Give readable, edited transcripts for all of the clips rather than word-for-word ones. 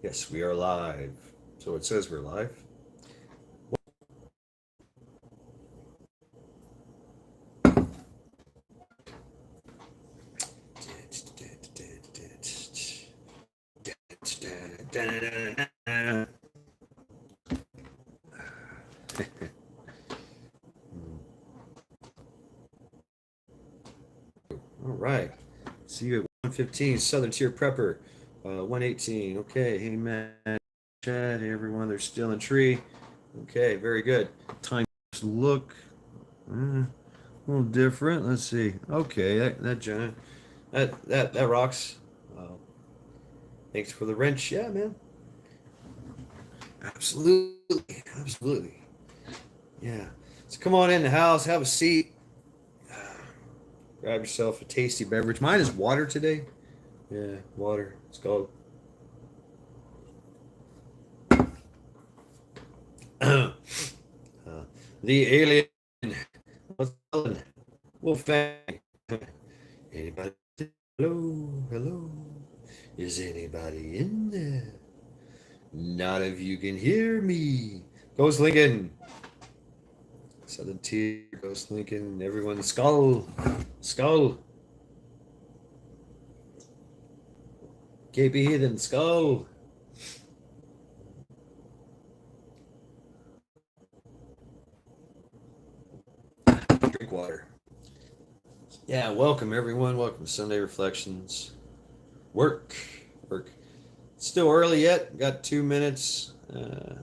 Yes, we are live. So it says we're live. All right. See you at 115, Southern Tier Prepper. 118. Okay. Hey, Matt, Chad. Hey, everyone. They're still in tree. Okay. Very good. Time look a little different. Let's see. Okay. That giant. That rocks. Uh, Thanks for the wrench. Yeah, man. Absolutely. Absolutely. Yeah. So come on in the house. Have a seat. Grab yourself a tasty beverage. Mine is water today. Yeah, water. It's called uh, the alien. What's calling? Wolfgang. Anybody? Hello, hello. Is anybody in there? Not if you can hear me. Ghost Lincoln. Southern Tier, Ghost Lincoln. Everyone, skull. Skull. KP Heathen, skull. Drink water. Yeah, welcome everyone. Welcome to Sunday Reflections. Work. Work. Still early yet. Got 2 minutes. We'll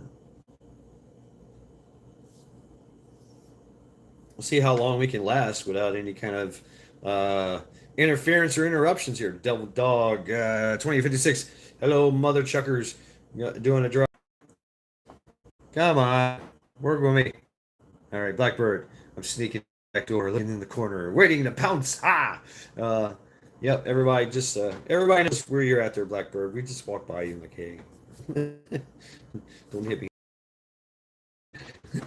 see how long we can last without any kind of interference or interruptions here. Devil Dog 2056. Hello, mother chuckers. Doing a draw. Come on. Work with me. All right, Blackbird. I'm sneaking back door, looking in the corner, waiting to pounce. Ha! Uh, yep, everybody knows where you're at there, Blackbird. We just walked by you in the cave. Don't hit me.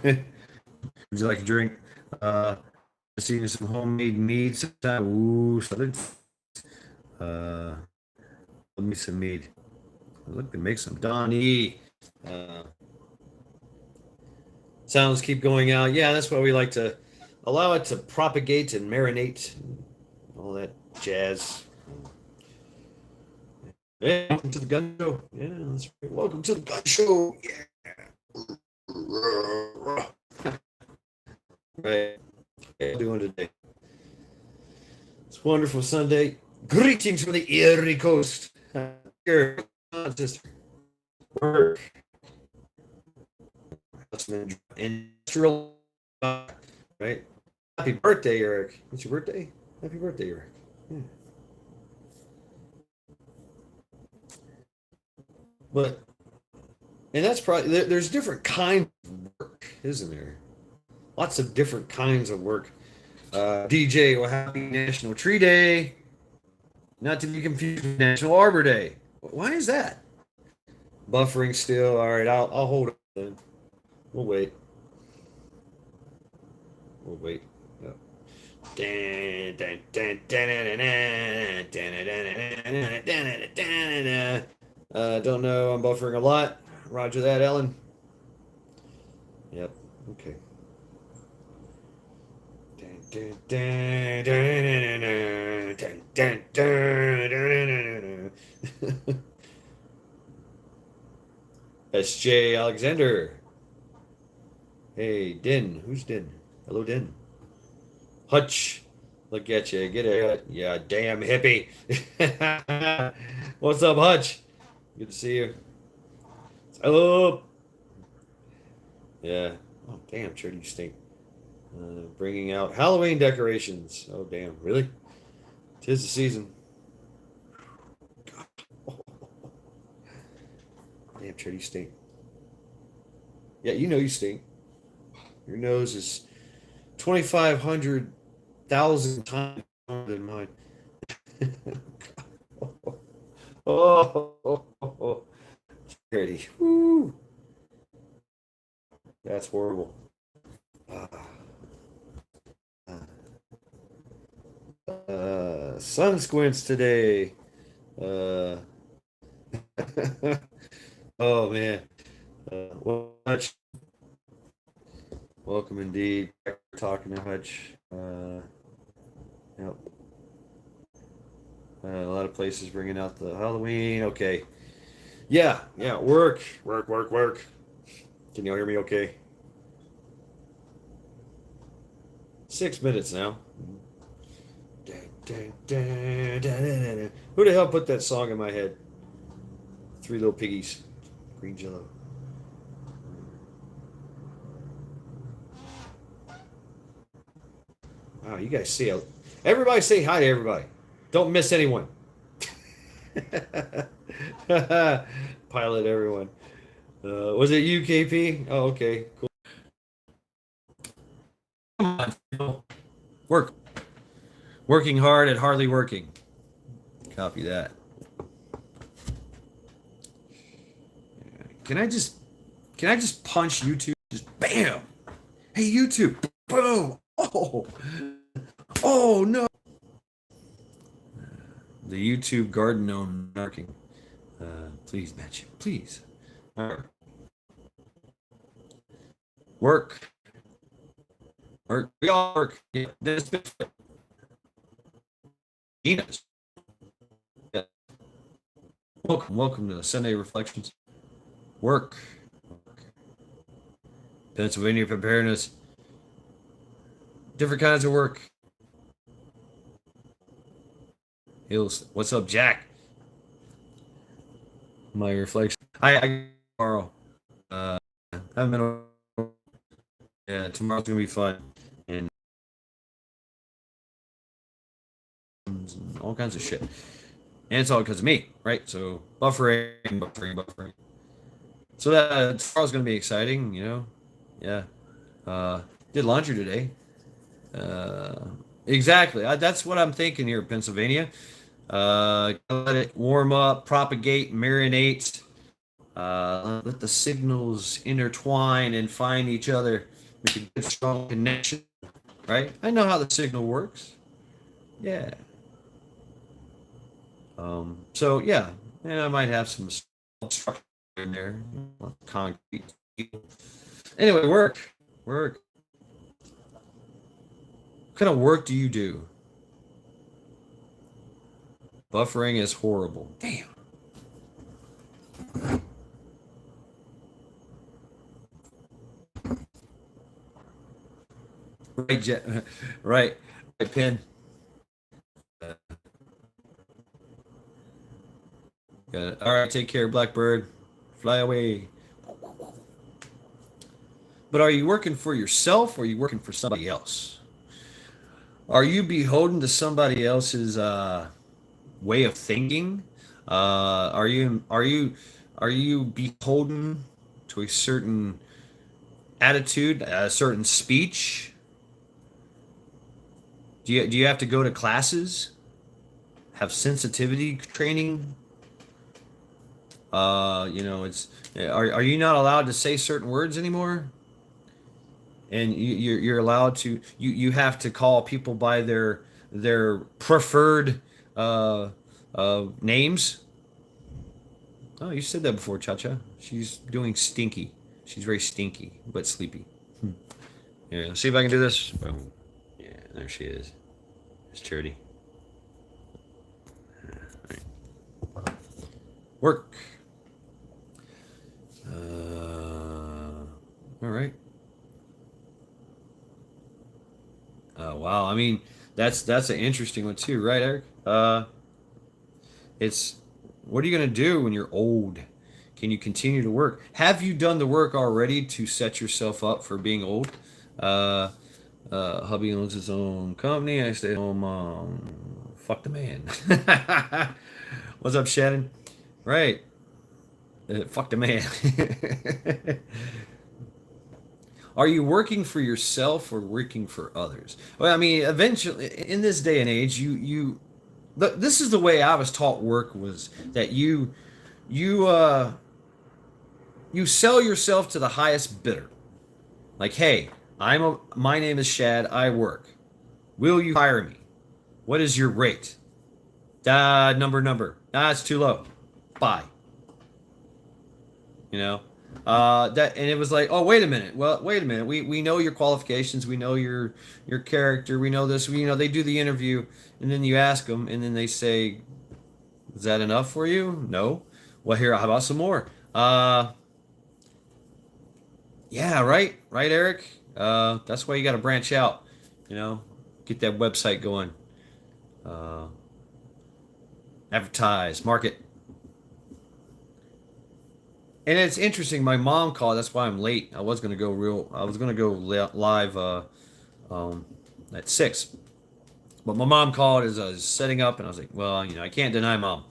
Would you like a drink? Uh, Seeing some homemade mead sometime. Ooh, something. Uh, Let me some mead. Look, they make some Donnie. Uh, Sounds keep going out. Yeah, that's why we like to allow it to propagate and marinate, and all that jazz. Hey, welcome to the gun show. Yeah, that's right. Welcome to the gun show. Yeah. Right. How you doing today? It's a wonderful Sunday. Greetings from the Erie Coast. Here, sister. Work. Industrial. Right. Happy birthday, Eric. It's your birthday? Happy birthday, Eric. Yeah. But and that's probably there's different kinds of work, isn't there? Lots of different kinds of work. DJ, well, happy National Tree Day. Not to be confused with National Arbor Day. Why is that? Buffering still. All right, I'll hold it then. We'll wait. We'll wait. Yep. Don't know. I'm buffering a lot. Roger that, Ellen. Yep. Okay. SJ Alexander. Hey, Din. Who's Din? Hello, Din. Hutch. Look at you. Get it. Yeah, damn hippie. What's up, Hutch? Good to see you. Hello. Yeah. Oh, damn, Charity, you stink. Bringing out Halloween decorations. Oh, damn. Really? Tis the season. Damn, Charity, you stink. Yeah, you know you stink. Your nose is 2,500,000 times stronger than mine. Oh, Charity. Woo. That's horrible. Uh, Sun squints today. Uh, Oh man. Well, Hutch, welcome indeed. Back to talking to Hutch. Yep. A lot of places bringing out the Halloween. Okay. Yeah, yeah. Work, work, work, work. Can you hear me? Okay. 6 minutes now. Dun, dun, dun, dun, dun, dun, dun. Who the hell put that song in my head? Three Little Piggies, Green Jello. Wow, you guys see it. Everybody say hi to everybody. Don't miss anyone. Pilot everyone. Was it UKP? Oh, okay. Cool. Come on. Phil. Work. Working hard at hardly working. Copy that. Can I just can I just punch YouTube? Just bam. Hey YouTube. Boom. Oh. Oh no. The YouTube garden gnome marking. Please match it. Please. All right. Work. Work. We all work. Yeah. This Gina's. Yeah. Welcome. Welcome to Sunday Reflections. Work. Pennsylvania preparedness. Different kinds of work. Hills. What's up, Jack? My reflection. I tomorrow. Haven't been. Yeah, tomorrow's gonna be fun and all kinds of shit. And it's all because of me, right? So buffering, buffering, buffering. So that tomorrow's gonna be exciting, you know. Yeah. Did laundry today. Uh, exactly. That's what I'm thinking here, Pennsylvania. Let it warm up, propagate, marinate. Let the signals intertwine and find each other. Make a good, strong connection, right? I know how the signal works. Yeah. So yeah, and I might have some structure in there, concrete. Anyway, work, work. What kind of work do you do? Buffering is horrible. Damn. Right, right, right, Pin. Uh, Got it. All right, take care, Blackbird. Fly away. But are you working for yourself or are you working for somebody else? Are you beholden to somebody else's way of thinking? Are you beholden to a certain attitude, a certain speech? Do you have to go to classes? Have sensitivity training? It's are you not allowed to say certain words anymore? And you're allowed to you have to call people by their preferred uh, names. Oh, you said that before, Cha Cha. She's doing stinky. She's very stinky but sleepy. Yeah, let's see if I can do this. Boom. Yeah, there she is. It's Charity. Work. All right. Wow. I mean, that's an interesting one too, right, Eric? It's what are you gonna do when you're old? Can you continue to work? Have you done the work already to set yourself up for being old? Uh, hubby owns his own company. I stay home. Fuck the man. What's up, Shannon? Right. Fuck the man. Are you working for yourself or working for others? Well, I mean, eventually, in this day and age, this is the way I was taught work was that you you sell yourself to the highest bidder. Like, hey, my name is Shad. I work. Will you hire me? What is your rate? Number. Ah, it's too low. Buy. you know. That and it was like, oh, wait a minute. Well, wait a minute. We know your qualifications. We know your character. We know this. We, they do the interview, and then you ask them, and then they say, "Is that enough for you?" No. Well, here, how about some more? Yeah, right, right, Eric. That's why you got to branch out. You know, get that website going. Uh, Advertise, market. And it's interesting. My mom called. That's why I'm late. I was gonna go real. I was gonna go live um, at 6, but my mom called as I was setting up, and I was like, well, I can't deny mom.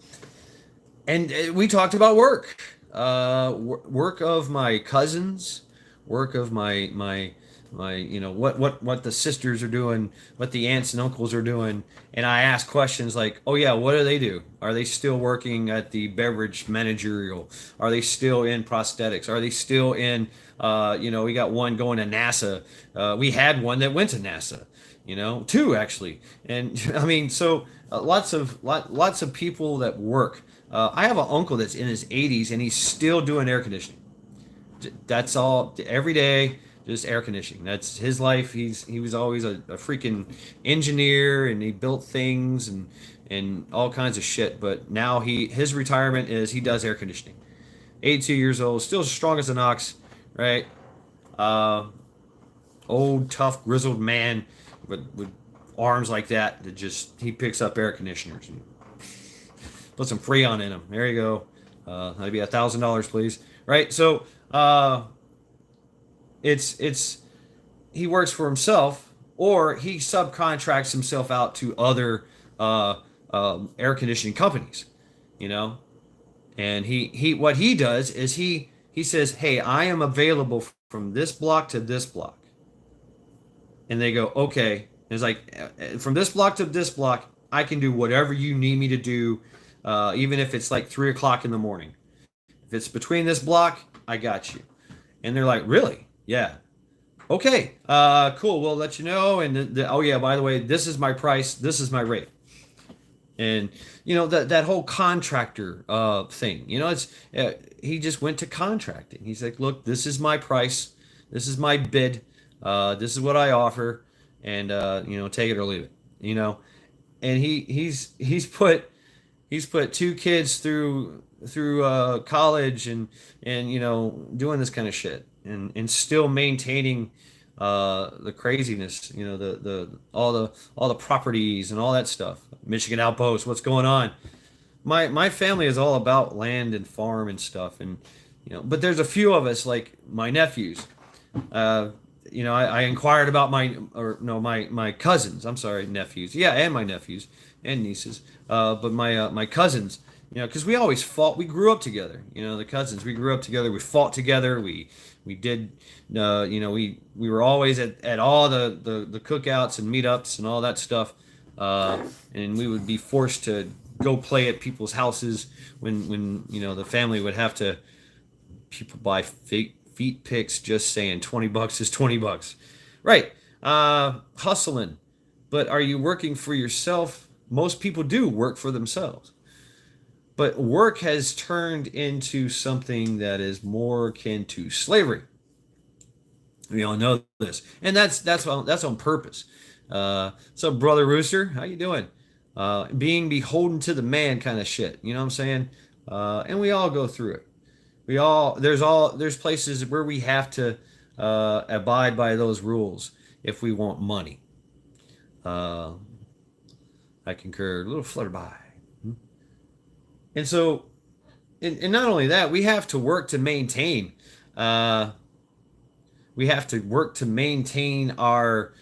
And we talked about work, work of my cousins, work of my what the sisters are doing, what the aunts and uncles are doing, and I asked questions like, oh yeah, what do they do? Are they still working at the beverage managerial? Are they still in prosthetics? Are they still in we got one going to NASA. We had one that went to NASA, two actually. And I mean, so lots of people that work. I have an uncle that's in his 80s and he's still doing air conditioning. That's all every day, just air conditioning. That's his life. He was always a freaking engineer and he built things and all kinds of shit. But now his retirement is he does air conditioning. 82 years old, still strong as an ox, right? Uh, Old, tough, grizzled man with arms like that just he picks up air conditioners and put some Freon in them. There you go. That'd be $1,000, please. Right. So it's he works for himself or he subcontracts himself out to other air conditioning companies. You know, and he what he does is he says, hey, I am available from this block to this block, and they go, okay. And it's like from this block to this block, I can do whatever you need me to do, even if it's like 3 o'clock in the morning. If it's between this block, I got you. And they're like, really? Yeah. Okay. Cool. We'll let you know. And oh yeah, by the way, this is my price. This is my rate. And that whole contractor thing. It's he just went to contracting. He's like, look, this is my price. This is my bid. This is what I offer, and take it or leave it. And he's put two kids through college and doing this kind of shit and still maintaining the craziness, the properties and all that stuff. Michigan Outpost, what's going on? My family is all about land and farm and stuff, and but there's a few of us like my nephews. Uh, I inquired about my cousins. I'm sorry, nephews. Yeah, and my nephews and nieces. But my cousins, because we always fought. We grew up together. The cousins. We grew up together. We fought together. We did. We were always at all the cookouts and meetups and all that stuff. And we would be forced to go play at people's houses when the family would have to. People buy fake feet picks just saying $20 is $20, right? Hustling, but are you working for yourself? Most people do work for themselves, but work has turned into something that is more akin to slavery. We all know this, and that's on purpose. So brother Rooster, how you doing? Being beholden to the man kind of shit, you know what I'm saying? And we all go through it. There's places where we have to abide by those rules if we want money. Uh, I concur. A little flutter by. And so, and not only that, we have to work to maintain. Uh, we have to work to maintain our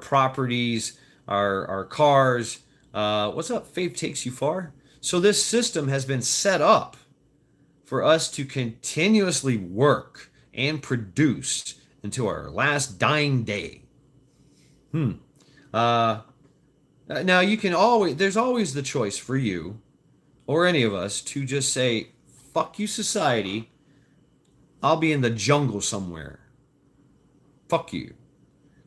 properties, our cars. What's up? Faith takes you far. So this system has been set up for us to continuously work and produce until our last dying day. Hmm. Uh, Now there's always the choice for you or any of us to just say, fuck you, society. I'll be in the jungle somewhere. Fuck you.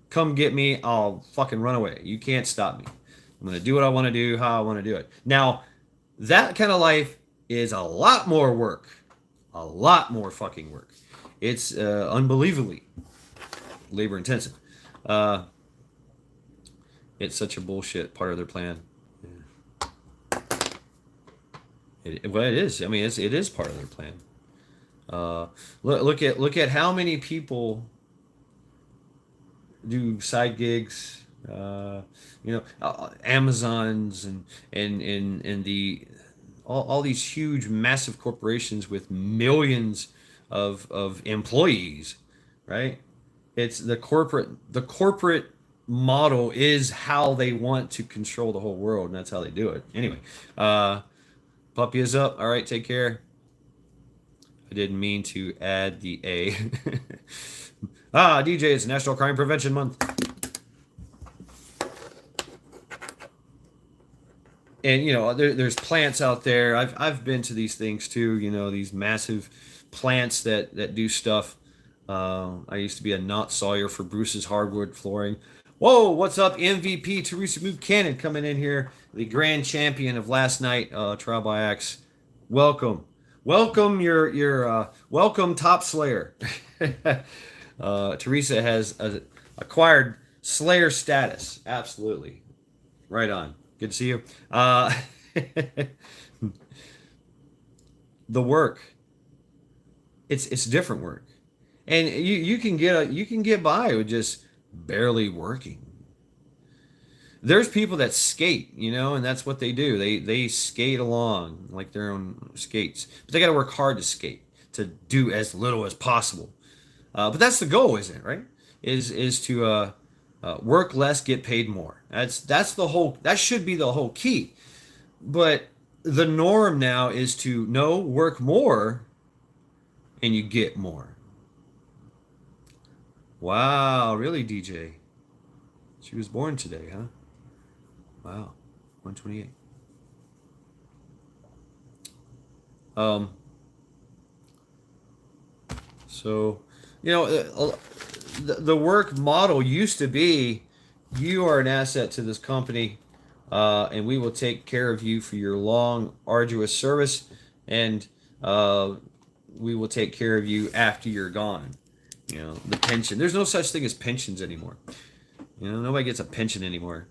Come get me. I'll fucking run away. You can't stop me. I'm going to do what I want to do, how I want to do it. Now, that kind of life is a lot more work. a lot more fucking work. It's unbelievably labor intensive. Uh, it's such a bullshit part of their plan. Well, it is. I mean, it is part of their plan. Uh, look at how many people do side gigs. Amazons and the all these huge, massive corporations with millions of employees, right? It's the corporate model is how they want to control the whole world, and that's how they do it. Anyway, puppy is up. All right, take care. I didn't mean to add the A. DJ, it's National Crime Prevention Month. And there's plants out there. I've been to these things too. These massive plants that do stuff. I used to be a knot sawyer for Bruce's Hardwood Flooring. Whoa, what's up, MVP Teresa Move Cannon coming in here, the grand champion of last night, Trial by Axe. Welcome, your welcome, Top Slayer. Teresa has acquired Slayer status. Absolutely, right on. Good to see you. The work, it's different work, and you can get by with just barely working. There's people that skate, and that's what they do. They skate along like they're on skates, but they got to work hard to skate to do as little as possible. But that's the goal, isn't it? Right? Is to work less, get paid more. That's the whole. That should be the whole key. But the norm now is to work more, and you get more. Wow, really, DJ? She was born today, huh? Wow, 128. So, the work model used to be, you are an asset to this company, and we will take care of you for your long, arduous service, and we will take care of you after you're gone. The pension. There's no such thing as pensions anymore. Nobody gets a pension anymore.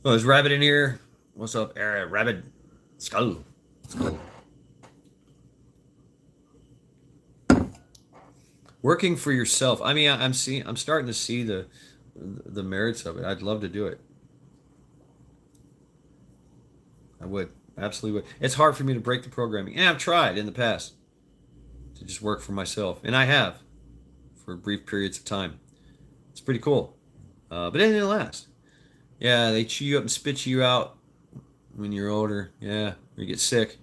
Oh, there's Rabbit in here. What's up, Rabbit? Skull. Working for yourself. I mean, I'm starting to see the merits of it. I'd love to do it. I would. Absolutely would. It's hard for me to break the programming. And I've tried in the past to just work for myself. And I have for brief periods of time. It's pretty cool. But it didn't last. Yeah, they chew you up and spit you out when you're older. Yeah, or you get sick.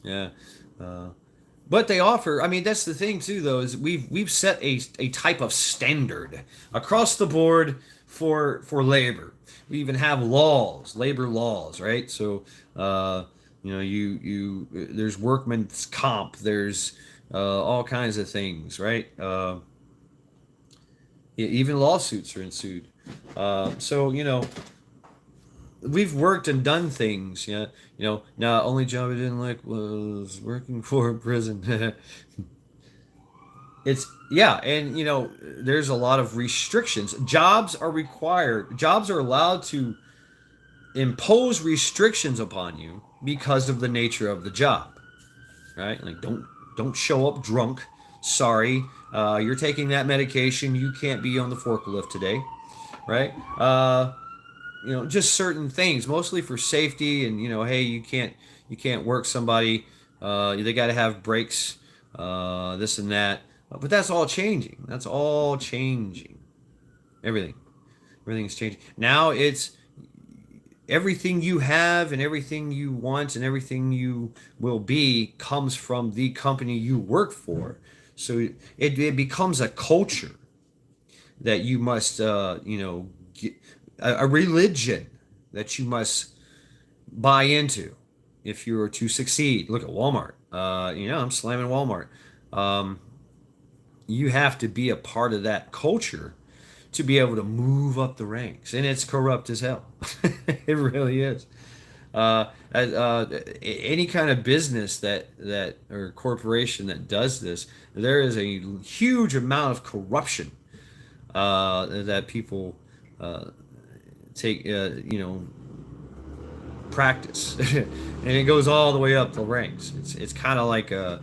Yeah. But they offer, I mean, that's the thing too, though, is we've set a type of standard across the board for labor. We even have laws, labor laws, right? So, there's workman's comp, there's all kinds of things, right? Even lawsuits are ensued. So, we've worked and done things. Now only job I didn't like was working for a prison. And there's a lot of restrictions. Jobs are allowed to impose restrictions upon you because of the nature of the job, right? Like don't show up drunk. Sorry, you're taking that medication. You can't be on the forklift today, right? Just certain things, mostly for safety, and hey, you can't work somebody. They got to have breaks, this and that. But that's all changing. That's all changing. Everything's changing. Now it's everything you have and everything you want and everything you will be comes from the company you work for. So it becomes a culture that you must, get, a religion that you must buy into if you are to succeed. Look at Walmart. I'm slamming Walmart. You have to be a part of that culture to be able to move up the ranks, and it's corrupt as hell. It really is. Any kind of business that or corporation that does this, there is a huge amount of corruption that people uh, take, practice, and it goes all the way up the ranks. It's kind of like uh,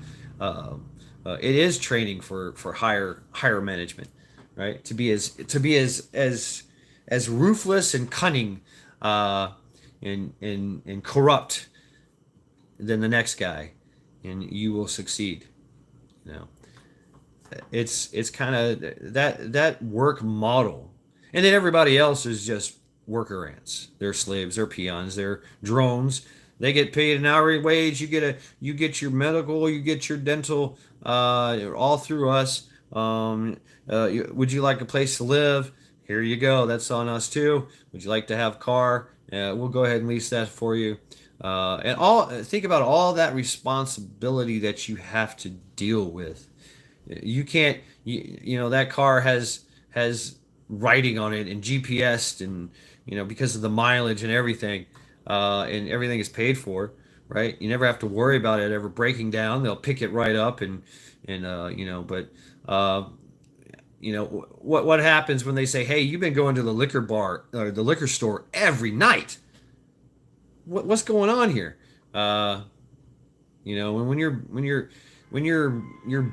it is training for higher management, right? To be as ruthless and cunning, uh, and corrupt than the next guy, and you will succeed. You know, it's kind of that work model, and then everybody else is just worker ants. They're slaves, they're peons, they're drones. They get paid an hourly wage. You get your medical, you get your dental, all through us. Would you like a place to live? Here you go. That's on us too. Would you like to have a car? We'll go ahead and lease that for you. And all think about all that responsibility that you have to deal with. You can't, that car has writing on it and GPS, and because of the mileage and everything is paid for, right? You never have to worry about it ever breaking down. They'll pick it right up, but uh, what happens when they say, "Hey, you've been going to the liquor bar or the liquor store every night? What's going on here?" Uh, and when your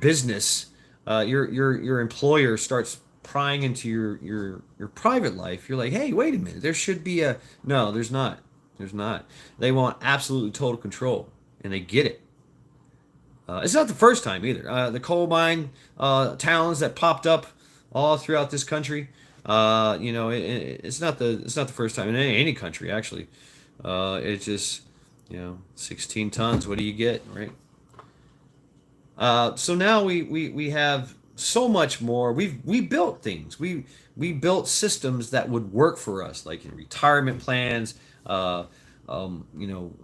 business, your employer starts prying into your private life, you're like, hey, wait a minute, there should be a no. There's not. They want absolute total control, and they get it. It's not the first time either. The coal mine towns that popped up all throughout this country. It's not the first time in any country actually. It's just 16 tons. What do you get, right? So now we have so much more. We built things. We built systems that would work for us, like in retirement plans. Uh,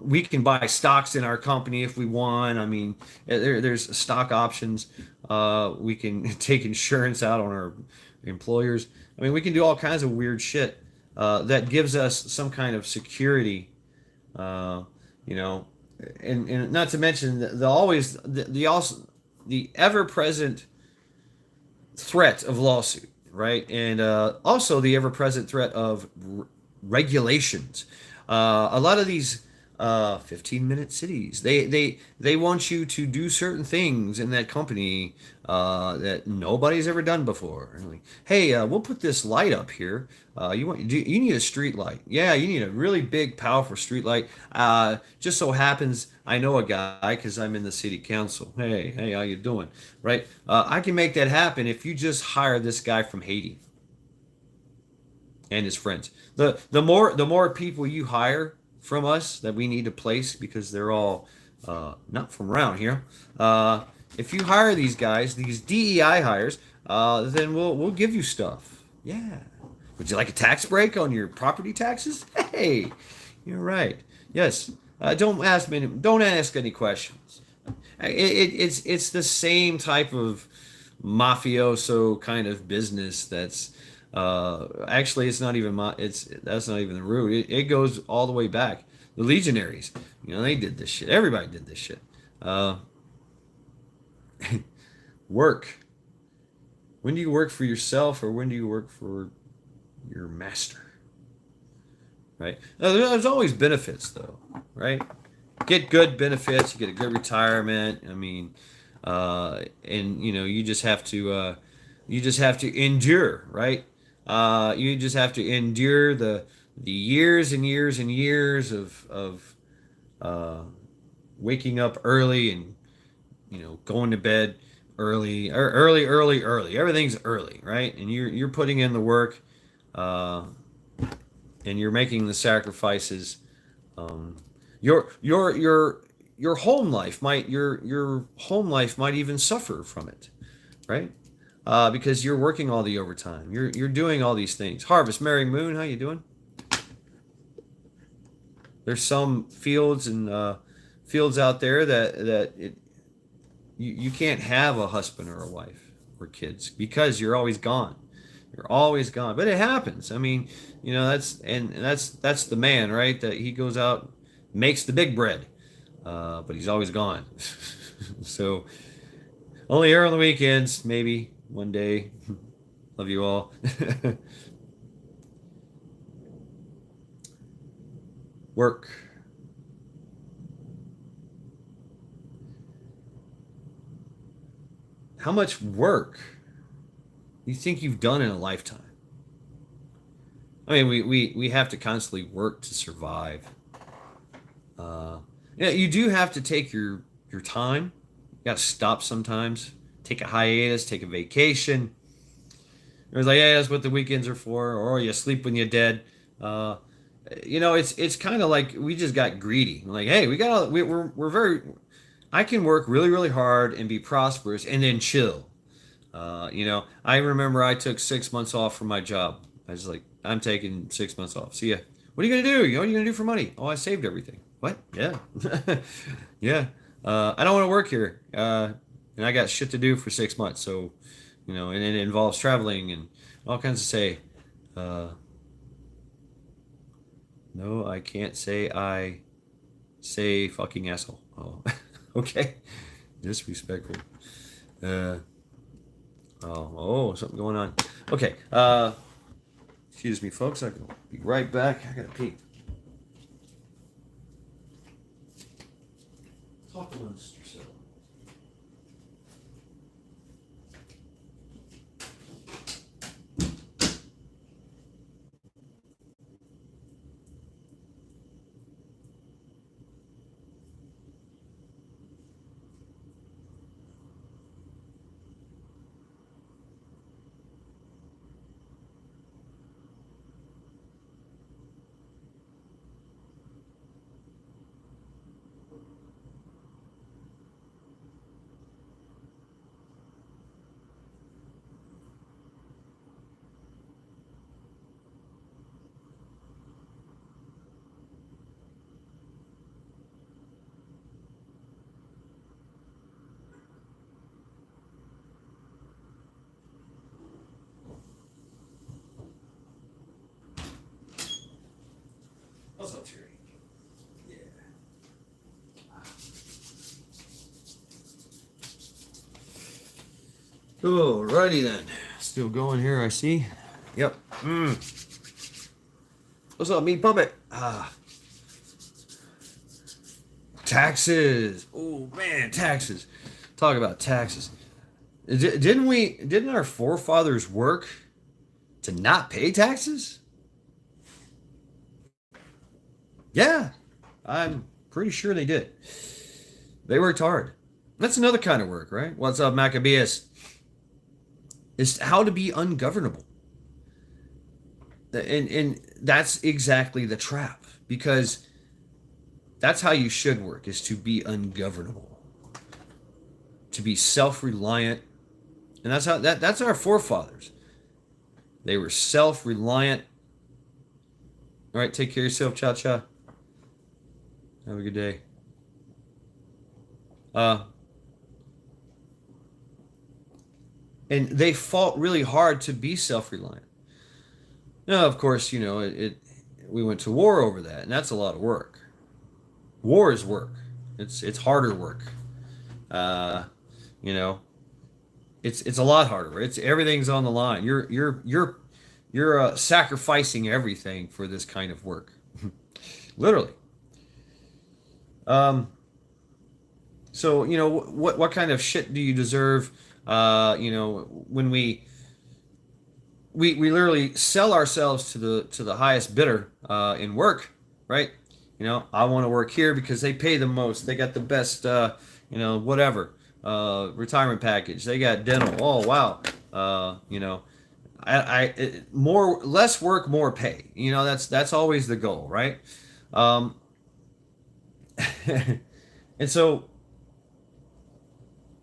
we can buy stocks in our company if we want. I mean, there's stock options. We can take insurance out on our employers. I mean, we can do all kinds of weird shit that gives us some kind of security. Uh, you know, and not to mention the ever present threat of lawsuit, right? And also the ever present threat of regulations. A lot of these 15-minute cities, they want you to do certain things in that company that nobody's ever done before. And like, hey, we'll put this light up here. You need a street light? Yeah, you need a really big, powerful street light. Just so happens I know a guy because I'm in the city council. Hey, how you doing? Right? I can make that happen if you just hire this guy from Haiti and his friends. The more people you hire from us that we need to place because they're all not from around here. If you hire these guys, these DEI hires, then we'll give you stuff. Yeah. Would you like a tax break on your property taxes? Hey, you're right. Yes. Don't ask any questions. It's the same type of mafioso kind of business actually it's not even that's not even the root. It goes all the way back. The legionaries, they did this shit. Everybody did this shit. uh, Work. When do you work for yourself, or when do you work for your master? Right. Now, there's always benefits though, right? Get good benefits, you get a good retirement. I mean, and you just have to endure, right? You just have to endure the years and years and years of uh, waking up early, and going to bed early, or early. Everything's early, right? And you're putting in the work, uh, and you're making the sacrifices. Um, your home life might even suffer from it, right? Because you're working all the overtime. You're doing all these things. Harvest, Mary Moon, how you doing? There's some fields out there you can't have a husband or a wife or kids because you're always gone. You're always gone. But it happens. I mean, that's the man, right? That he goes out makes the big bread, but he's always gone. So only here on the weekends, maybe one day. Love you all. Work. How much work you think you've done in a lifetime? I mean, we have to constantly work to survive. Uh, yeah, you do have to take your time. You got to stop sometimes. Take a hiatus. Take a vacation. It was like, yeah, that's what the weekends are for. Or you sleep when you're dead. Uh, it's kind of like we just got greedy. Like, hey, we're very. I can work really really hard and be prosperous and then chill. I remember I took 6 months off from my job. I was like, I'm taking 6 months off. See ya. What are you gonna do? What are you gonna do for money? Oh, I saved everything. What? Yeah, yeah. I don't want to work here, and I got shit to do for 6 months. So, and it involves traveling and all kinds of say. Uh, no, I can't say I say fucking asshole. Oh, okay. Disrespectful. Uh, something going on. Okay. Excuse me, folks. I will be right back. I gotta pee. Talk amongst yourself. What's up, Terry? Yeah. Alrighty then. Still going here, I see. Yep. What's up, meat puppet? Taxes. Oh man, taxes. Talk about taxes. Didn't our forefathers work to not pay taxes? Yeah, I'm pretty sure they did. They worked hard. That's another kind of work, right? What's up, Maccabeus? Is how to be ungovernable. And that's exactly the trap because that's how you should work is to be ungovernable, to be self-reliant. And that's our forefathers. They were self-reliant. All right, take care of yourself, cha cha. Have a good day. And they fought really hard to be self-reliant. Now, of course, we went to war over that, and that's a lot of work. War is work. It's harder work. Uh, you know, it's a lot harder. It's everything's on the line. You're sacrificing everything for this kind of work, literally. Um, so what kind of shit do you deserve? When we literally sell ourselves to the highest bidder in work, right? I want to work here because they pay the most. They got the best, whatever retirement package. They got dental. Oh wow, more less work, more pay. That's always the goal, right? Um, and so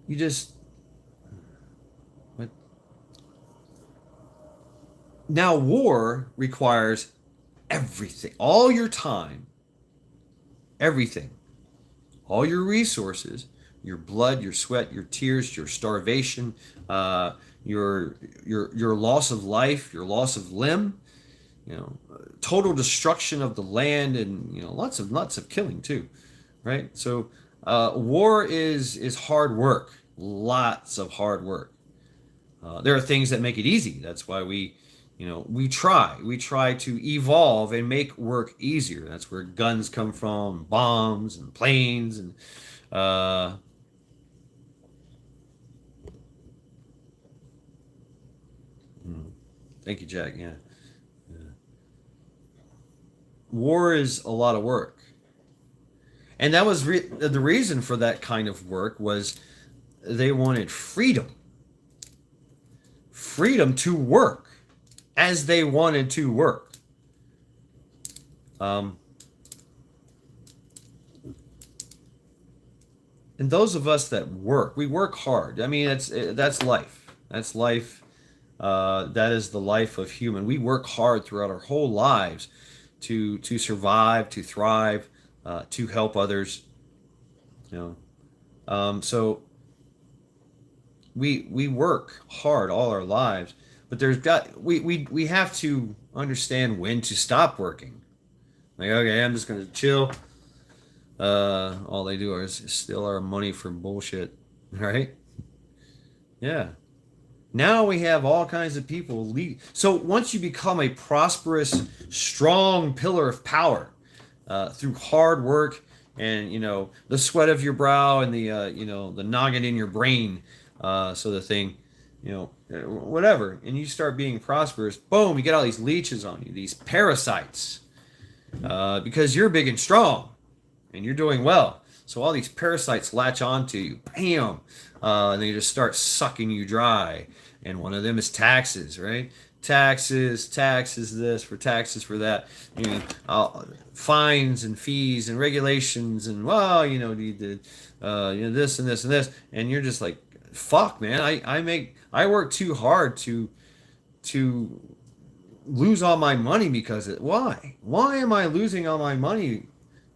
you just what now war requires everything, all your time, everything, all your resources, your blood, your sweat, your tears, your starvation, uh, your loss of life, your loss of limb. total destruction of the land, and lots of killing too, right? So war is hard work, lots of hard work. There are things that make it easy. That's why we try to evolve and make work easier. That's where guns come from, bombs and planes, and uh, hmm, thank you, Jack. Yeah. War is a lot of work, and that was the reason for that kind of work was they wanted freedom to work as they wanted to work. Um, and those of us that work, we work hard. I mean, that's life. That's life. That is the life of human. We work hard throughout our whole lives to survive, to thrive, to help others. You so we work hard all our lives, but we have to understand when to stop working. Like, okay, I'm just gonna chill. All they do is steal our money for bullshit, right? Yeah. Now we have all kinds of people lead. So once you become a prosperous, strong pillar of power through hard work and the sweat of your brow and the noggin in your brain, so the thing, whatever, and you start being prosperous, boom, you get all these leeches on you, these parasites, because you're big and strong and you're doing well. So all these parasites latch onto you, bam, and they just start sucking you dry. And one of them is taxes, right? Taxes this for taxes for that. Fines and fees and regulations and this and this and this, and you're just like, fuck, man. I work too hard to lose all my money because why? Why am I losing all my money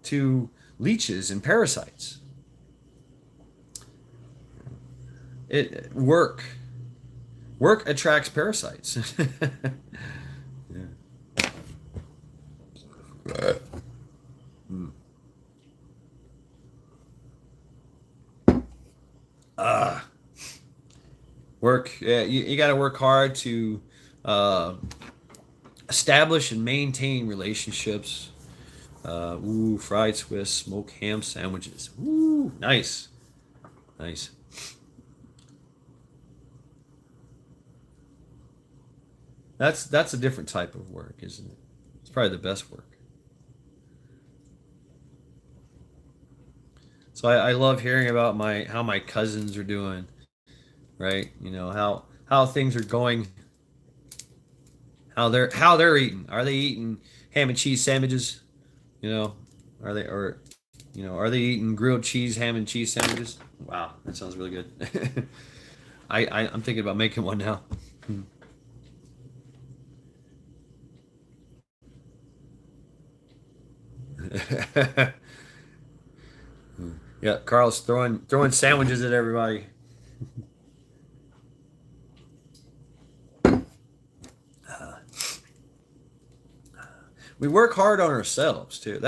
to leeches and parasites? Work attracts parasites. Yeah. Hmm. uh, Work. Yeah, you got to work hard to uh, establish and maintain relationships. Fried Swiss smoked ham sandwiches. Ooh, nice, nice. That's a different type of work, isn't it? It's probably the best work. So I love hearing about my how my cousins are doing, right? How things are going, how they're eating. Are they eating ham and cheese sandwiches? You know, are they or are they eating grilled cheese ham and cheese sandwiches? Wow, that sounds really good. I'm thinking about making one now. Yeah, Carl's throwing sandwiches at everybody. We work hard on ourselves too.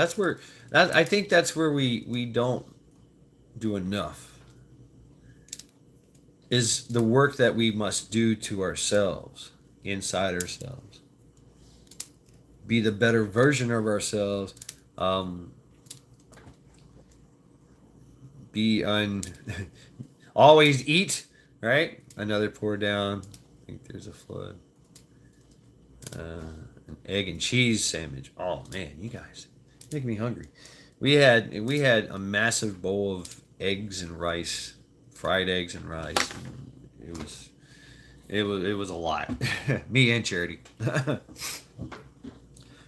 I think that's where we don't do enough, is the work that we must do to ourselves, inside ourselves. Be the better version of ourselves. Um, be un always eat, right? Another pour down. I think there's a flood. An egg and cheese sandwich. Oh man, you guys make me hungry. We had a massive bowl of eggs and rice, fried eggs and rice. And it was a lot. Me and Charity.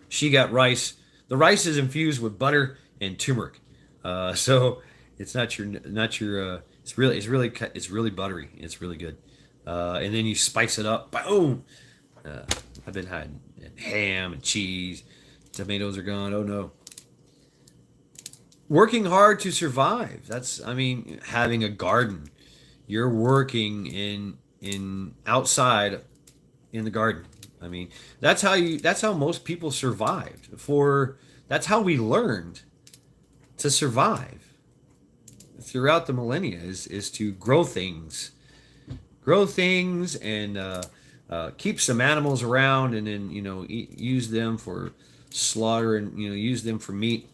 She got rice. The rice is infused with butter and turmeric, so it's not your. It's really buttery. It's really good, and then you spice it up. Boom. Uh, I've been having ham and cheese. Tomatoes are gone. Oh no. Working hard to survive. I mean, having a garden. You're working in outside in the garden. I mean, that's how most people survived. That's how we learned to survive throughout the millennia is to grow things, and keep some animals around, and then use them for slaughter, and use them for meat,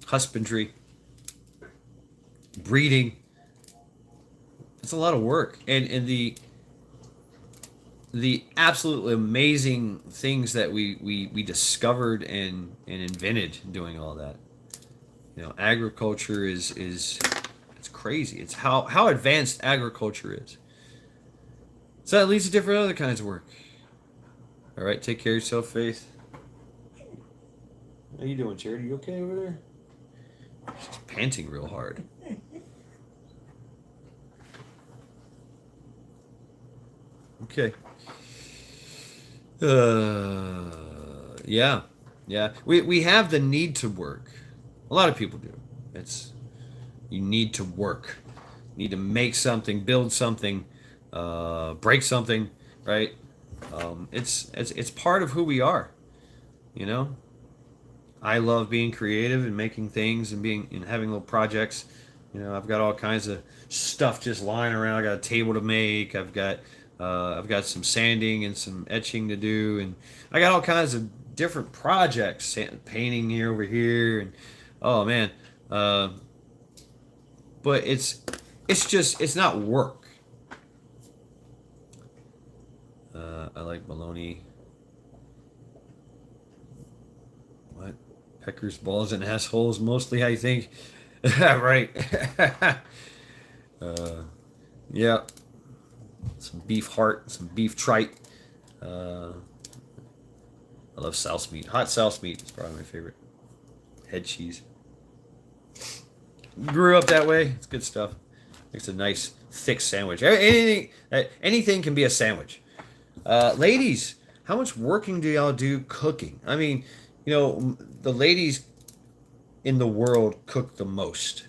husbandry, breeding. It's a lot of work, and the absolutely amazing things that we discovered and invented doing all that. Agriculture is it's crazy. It's how advanced agriculture is. So that leads to different other kinds of work. All right, take care of yourself, Faith. How you doing, Charity? You okay over there? She's panting real hard. Okay. Yeah, yeah. We have the need to work. A lot of people do. It's You need to work. You need to make something, build something, break something, right? It's part of who we are. You know. I love being creative and making things and being and having little projects. I've got all kinds of stuff just lying around. I got a table to make. I've got some sanding and some etching to do, and I got all kinds of different projects, painting here over here, and oh man, uh, but it's not work. I like bologna. What? Peckers, balls, and assholes. Mostly, I think. Right. uh, yeah. Some beef heart, some beef trite. Uh, I love souse meat. Hot souse meat is probably my favorite. Head cheese. Grew up that way. It's good stuff. Makes a nice thick sandwich. Anything can be a sandwich. Ladies, how much working do y'all do cooking? I mean, the ladies in the world cook the most.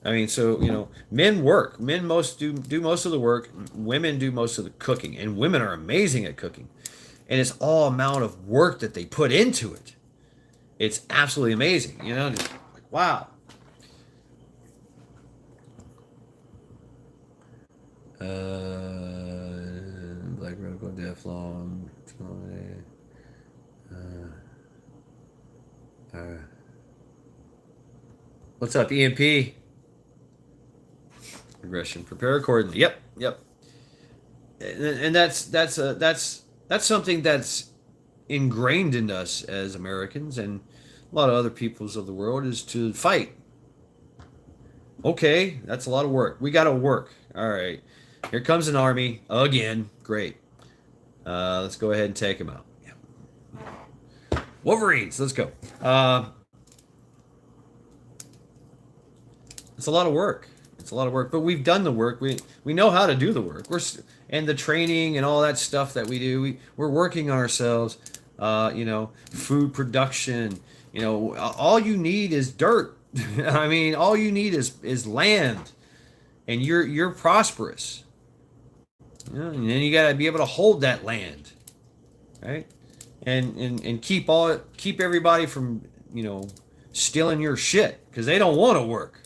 I mean, so men work. Men most do most of the work. Women do most of the cooking, and women are amazing at cooking. And it's all amount of work that they put into it. It's absolutely amazing. Just like wow. Black Radical Deflon. What's up, EMP? Regression. Prepare accordingly. Yep, yep. And that's something that's ingrained in us as Americans and a lot of other peoples of the world is to fight. Okay, that's a lot of work. We got to work. All right. Here comes an army again. Great. Let's go ahead and take them out. Yeah. Wolverines. Let's go. It's a lot of work. It's a lot of work, but we've done the work. We know how to do the work. And the training and all that stuff that we do. We're working on ourselves. Food production. All you need is dirt. I mean, all you need is land, and you're prosperous. And then you got to be able to hold that land, right? And keep everybody from stealing your shit because they don't want to work.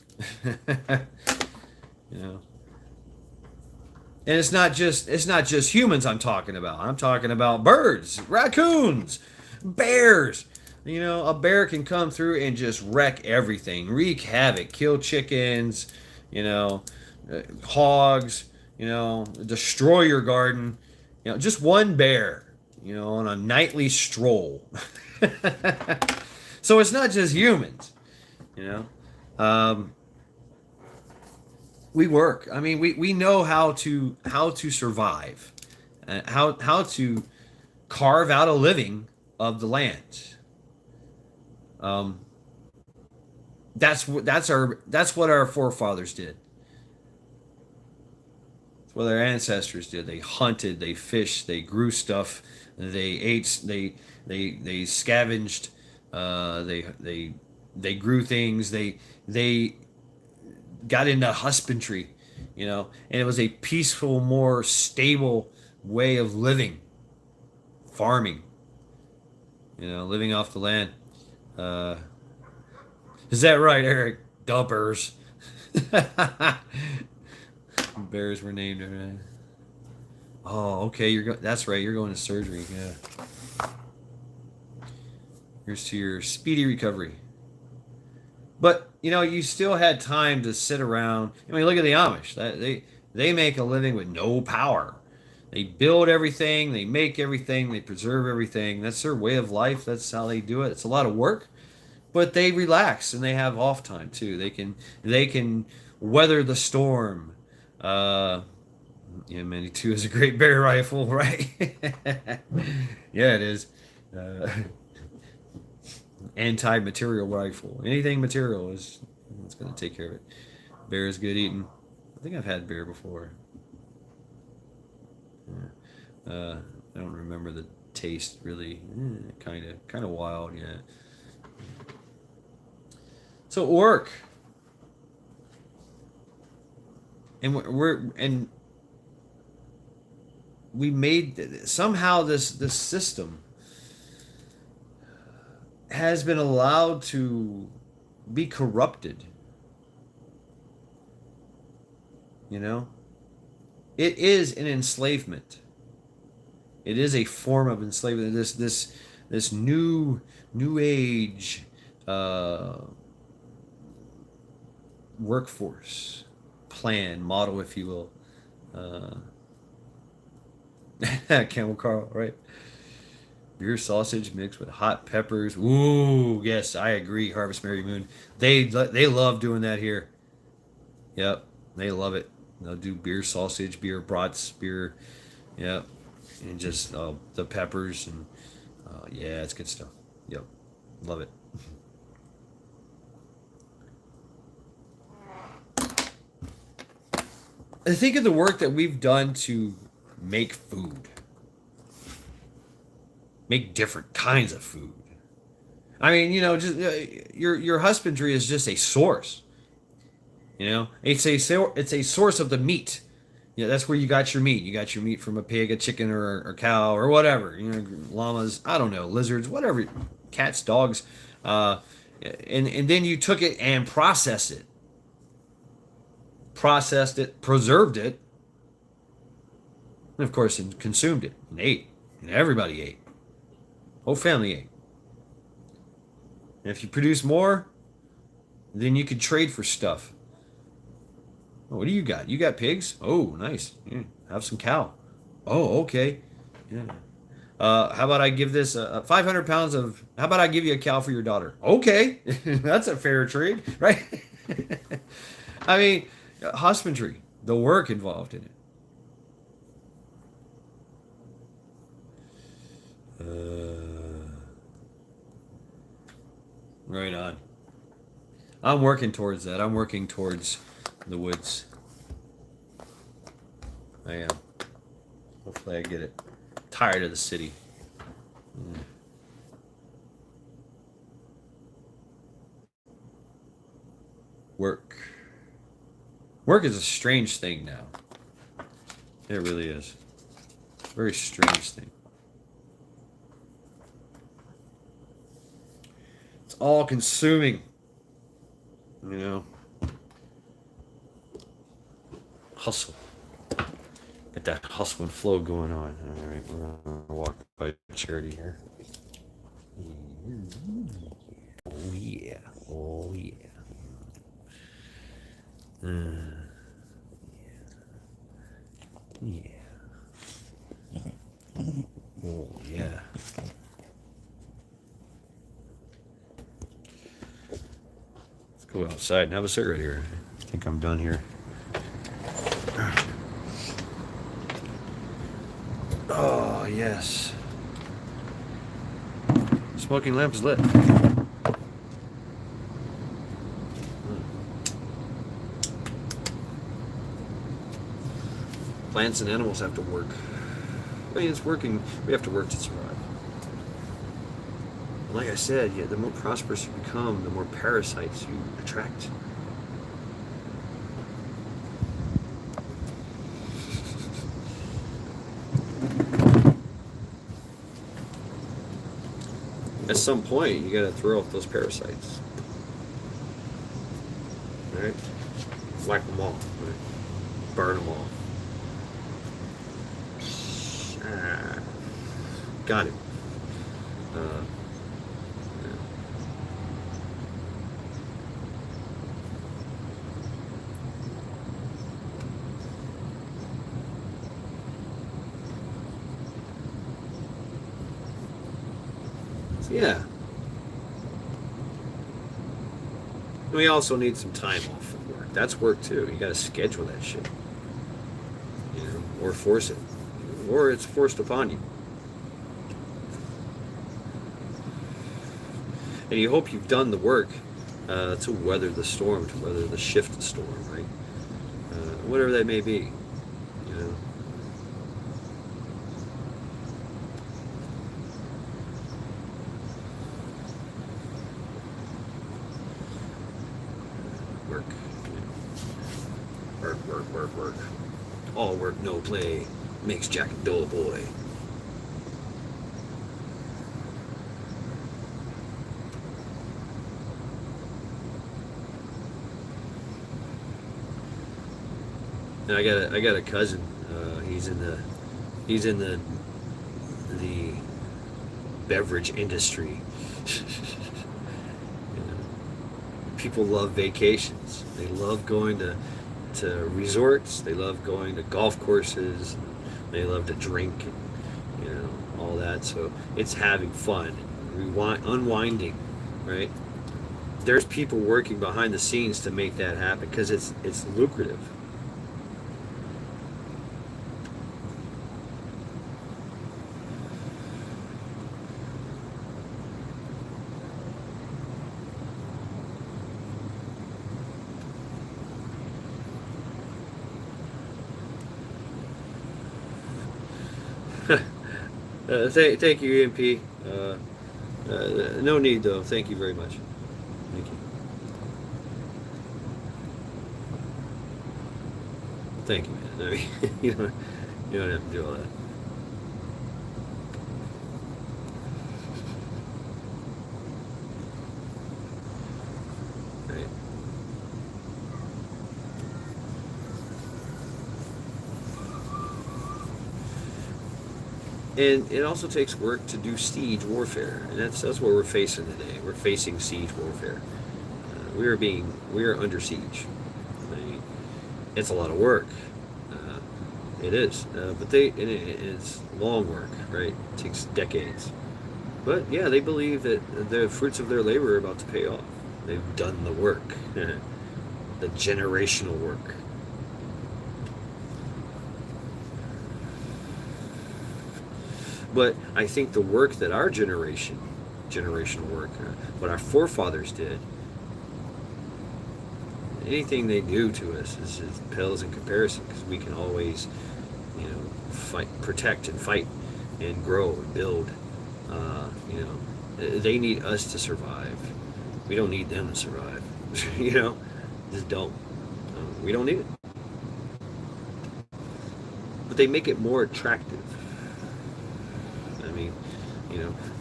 And it's not just humans I'm talking about. I'm talking about birds, raccoons, bears. A bear can come through and just wreck everything, wreak havoc, kill chickens, hogs, destroy your garden. Just one bear, on a nightly stroll. So it's not just humans, we work. I mean, we know how to survive, how to carve out a living of the land. That's what our forefathers did. That's what our ancestors did. They hunted, they fished, they grew stuff, they ate, they scavenged, they grew things, they got into husbandry, and it was a peaceful, more stable way of living, farming, living off the land. Uh, is that right, Eric? Dumpers. Bears were named. Right? Oh, okay. That's right. You're going to surgery. Yeah. Here's to your speedy recovery. But you still had time to sit around. I mean, look at the Amish. They make a living with no power. They build everything. They make everything. They preserve everything. That's their way of life. That's how they do it. It's a lot of work, but they relax and they have off time too. They can weather the storm. Yeah, Mini 2 is a great bear rifle, right? Yeah, it is. Uh, Anti-material rifle. Anything material it's going to take care of it. Bear is good eating. I think I've had bear before. Yeah. I don't remember the taste really. Kind of wild, yeah. So work, and we made somehow this system has been allowed to be corrupted. It is an enslavement. It is a form of enslavement. This new age workforce plan model, if you will. Camel Carl, right? Beer sausage mixed with hot peppers. Ooh, yes, I agree. Harvest Mary Moon. They love doing that here. Yep, they love it. They'll do beer sausage, beer brats, beer. Yep, and just the peppers and yeah, it's good stuff. Yep, love it. I think of the work that we've done to make food, make different kinds of food. I mean, just your husbandry is just a source. It's a source of the meat. That's where you got your meat. You got your meat from a pig, a chicken, or cow, or whatever. Llamas, I don't know, lizards, whatever, cats, dogs, and then you took it and processed it, preserved it, and of course, and consumed it and ate, and everybody ate. Whole family ate. And if you produce more, then you could trade for stuff. Oh, what do you got? You got pigs? Oh, nice. Yeah, have some cow. Oh, okay. Yeah. How about I give this 500 pounds of? How about I give you a cow for your daughter? Okay, that's a fair trade, right? I mean, husbandry, the work involved in it. Right on. I'm working towards that. I'm working towards the woods. I am. Hopefully I get it. Tired of the city. Work. Work is a strange thing now. It really is. Very strange thing. It's all consuming. Hustle. Get that hustle and flow going on. All right, we're gonna walk by Charity here. Oh yeah. Oh yeah. Yeah. Oh yeah. Let's go outside and have a cigarette here. I think I'm done here. Oh yes. Smoking lamp is lit. Plants and animals have to work. I mean, it's working. We have to work to survive. And like I said, the more prosperous you become, the more parasites you attract. some point, you got to throw off those parasites. Right? Whack them off. Right? Burn them off. Got it. Uh, so yeah. We also need some time off from work. That's work too. You got to schedule that shit, or force it, or it's forced upon you. And you hope you've done the work to weather the storm, to weather the shift storm, right? Whatever that may be, you know. Work, work. All work, no play makes Jack a dull boy. And I got a cousin. He's in the beverage industry. You know, people love vacations. They love going to resorts. They love going to golf courses. They love to drink, and, all that. So it's having fun, unwinding, right? There's people working behind the scenes to make that happen because it's lucrative. Thank you, EMP. No need though. Thank you very much. Thank you. Thank you, man. I mean, you don't have to do all that. Right. And it also takes work to do siege warfare, and that's what we're facing today. We're facing siege warfare. We are under siege. I mean, it's a lot of work. It is, but it's long work, right? It takes decades. But yeah, they believe that the fruits of their labor are about to pay off. They've done the work, the generational work. But I think the work that our generational work, what our forefathers did, anything they do to us is pales in comparison because we can always, fight, protect, and fight, and grow and build. They need us to survive. We don't need them to survive. Just don't. We don't need it. But they make it more attractive. I mean,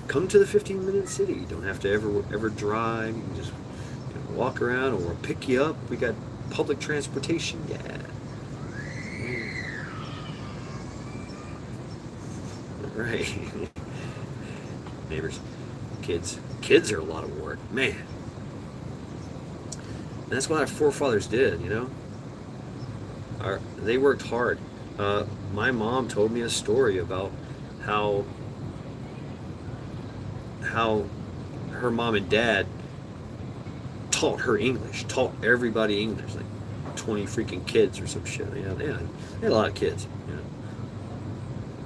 come to the 15-minute city. You don't have to ever drive. You can just walk around, or we'll pick you up. We got public transportation. Yeah. Right. Neighbors, kids are a lot of work, man. And that's what our forefathers did. They worked hard. My mom told me a story about how her mom and dad taught her English, taught everybody English, like 20 freaking kids or some shit. They had a lot of kids.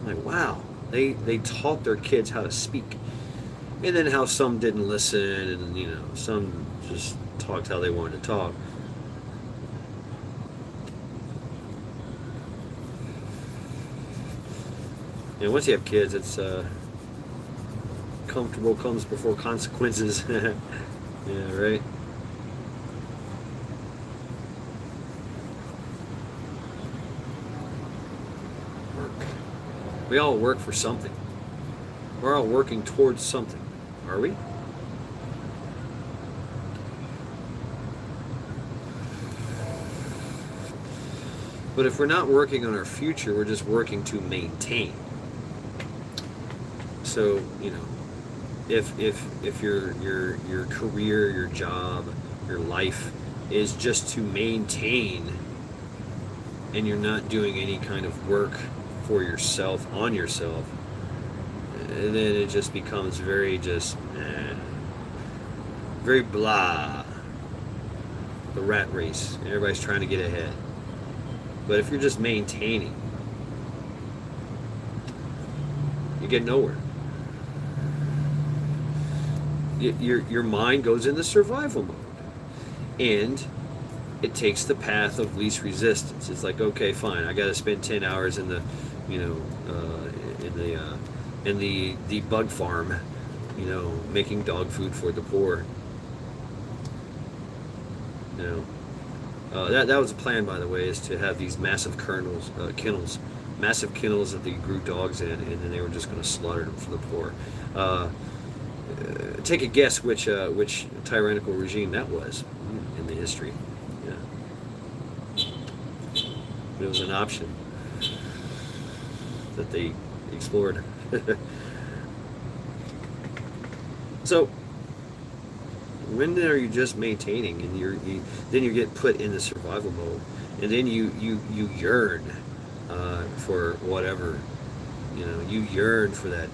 I'm like, wow, they taught their kids how to speak, and then how some didn't listen, and some just talked how they wanted to talk. Once you have kids, it's comfortable comes before consequences. Yeah, right. Work. We all work for something. We're all working towards something. Are we? But if we're not working on our future, we're just working to maintain. So, if your career, your job, your life is just to maintain, and you're not doing any kind of work for yourself, on yourself, and then it just becomes very blah. The rat race. Everybody's trying to get ahead. But if you're just maintaining, you get nowhere. Your mind goes into survival mode, and it takes the path of least resistance. It's like, okay, fine, I got to spend 10 hours in the, you know, in the bug farm, making dog food for the poor. You know, that was a plan, by the way, is to have these massive massive kennels that they grew dogs in, and then they were just going to slaughter them for the poor. Take a guess which tyrannical regime that was in the history. Yeah, it was an option that they explored. So when are you just maintaining, and then you get put in the survival mode, and then you yearn for whatever, you yearn for that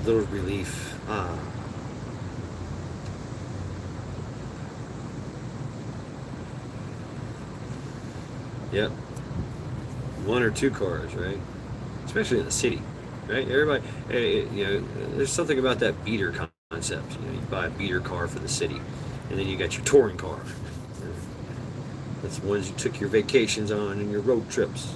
little relief. Yep, one or two cars, right? Especially in the city, right? Everybody, there's something about that beater concept. You buy a beater car for the city, and then you got your touring car. That's the ones you took your vacations on and your road trips.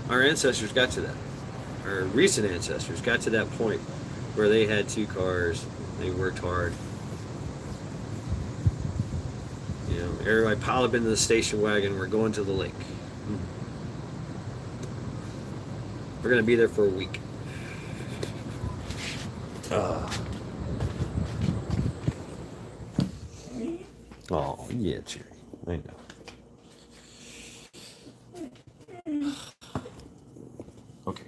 Our ancestors got to that. Our recent ancestors got to that point where they had two cars. They worked hard. Everybody pile up into the station wagon. We're going to the lake. We're going to be there for a week. Oh, yeah, Jerry. I know. Okay.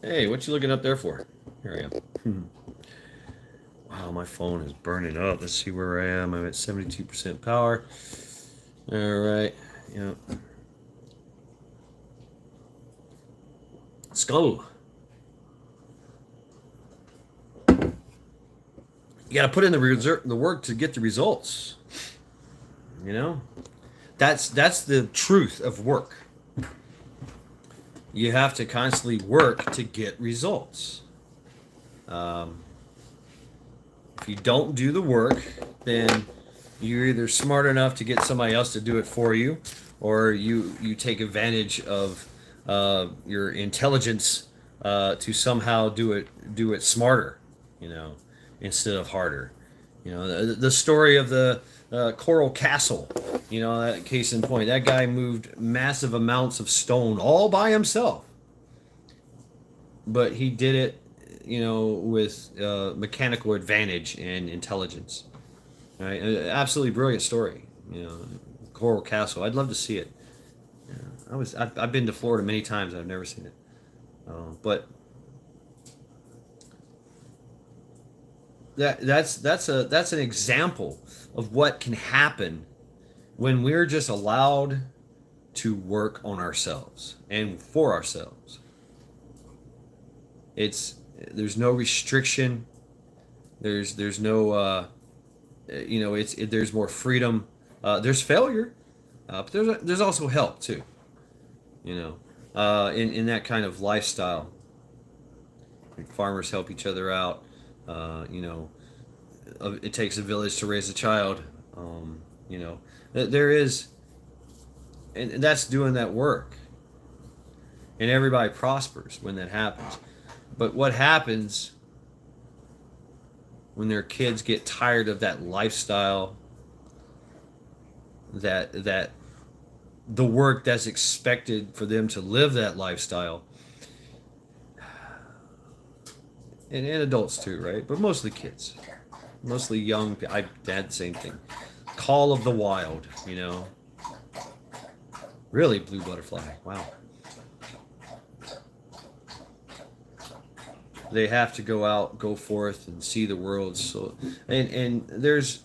Hey, what you looking up there for? Here I am. Wow, my phone is burning up. Let's see where I am. I'm at 72% power. All right. Yeah. Skull. You got to put in the work to get the results. That's the truth of work. You have to constantly work to get results. If you don't do the work, then you're either smart enough to get somebody else to do it for you, or you take advantage of your intelligence to somehow do it smarter, instead of harder. The story of the Coral Castle, that case in point, that guy moved massive amounts of stone all by himself, but he did it, with mechanical advantage and intelligence. Right? Absolutely brilliant story. Coral Castle. I'd love to see it. I've been to Florida many times. I've never seen it, but that's an example of what can happen when we're just allowed to work on ourselves and for ourselves. There's no restriction. There's no there's more freedom. There's failure, but there's also help too. In that kind of lifestyle. Farmers help each other out. It takes a village to raise a child. You know, there is, and that's doing that work, and everybody prospers when that happens. But what happens when their kids get tired of that lifestyle, that the work that's expected for them to live that lifestyle, and adults too, right? But mostly kids, mostly young. I had the same thing. Call of the Wild, you know. Really, blue butterfly. Wow. They have to go out, go forth, and see the world. So, and there's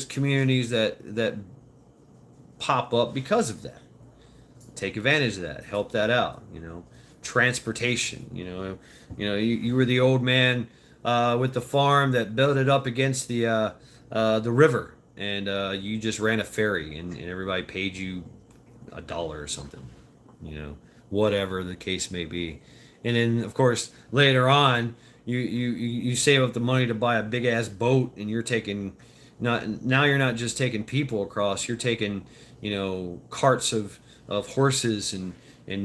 communities that pop up because of that. Take advantage of that. Help that out. You know, transportation. You were the old man with the farm that built it up against the river, and you just ran a ferry, and everybody paid you $1 or something. You know, whatever the case may be. And then, of course, later on, you save up the money to buy a big ass boat, and you're taking not now you're not just taking people across, you're taking carts of horses and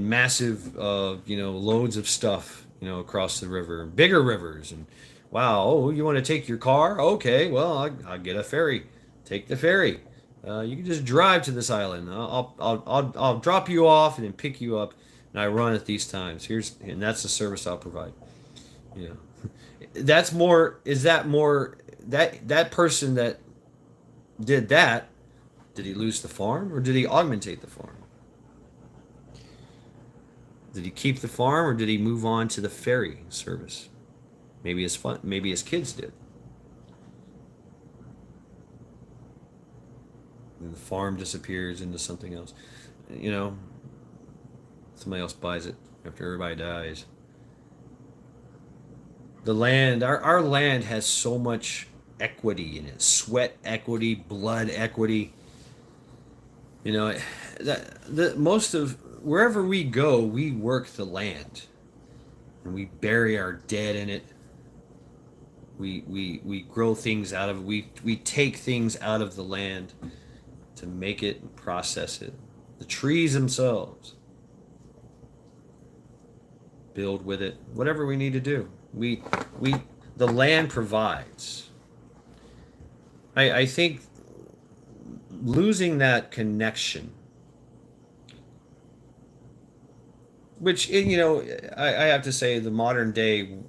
massive loads of stuff across the river, bigger rivers. And wow, oh, you want to take your car? Okay, well, I'll get a ferry. Take the ferry. You can just drive to this island. I'll drop you off and then pick you up, and I run at these times. And that's the service I'll provide. You know, that's more. Is that more that person that did that? Did he lose the farm, or did he augmentate the farm? Did he keep the farm, or did he move on to the ferry service? Maybe his kids did. And the farm disappears into something else. You know, somebody else buys it after everybody dies. The land, our land has so much equity in it: sweat equity, blood equity. You know, the most of wherever we go, we work the land, and we bury our dead in it. We grow things out of it. We take things out of the land to make it and process it. The trees themselves build with it. Whatever we need to do, we the land provides. I think losing that connection, which I have to say the modern day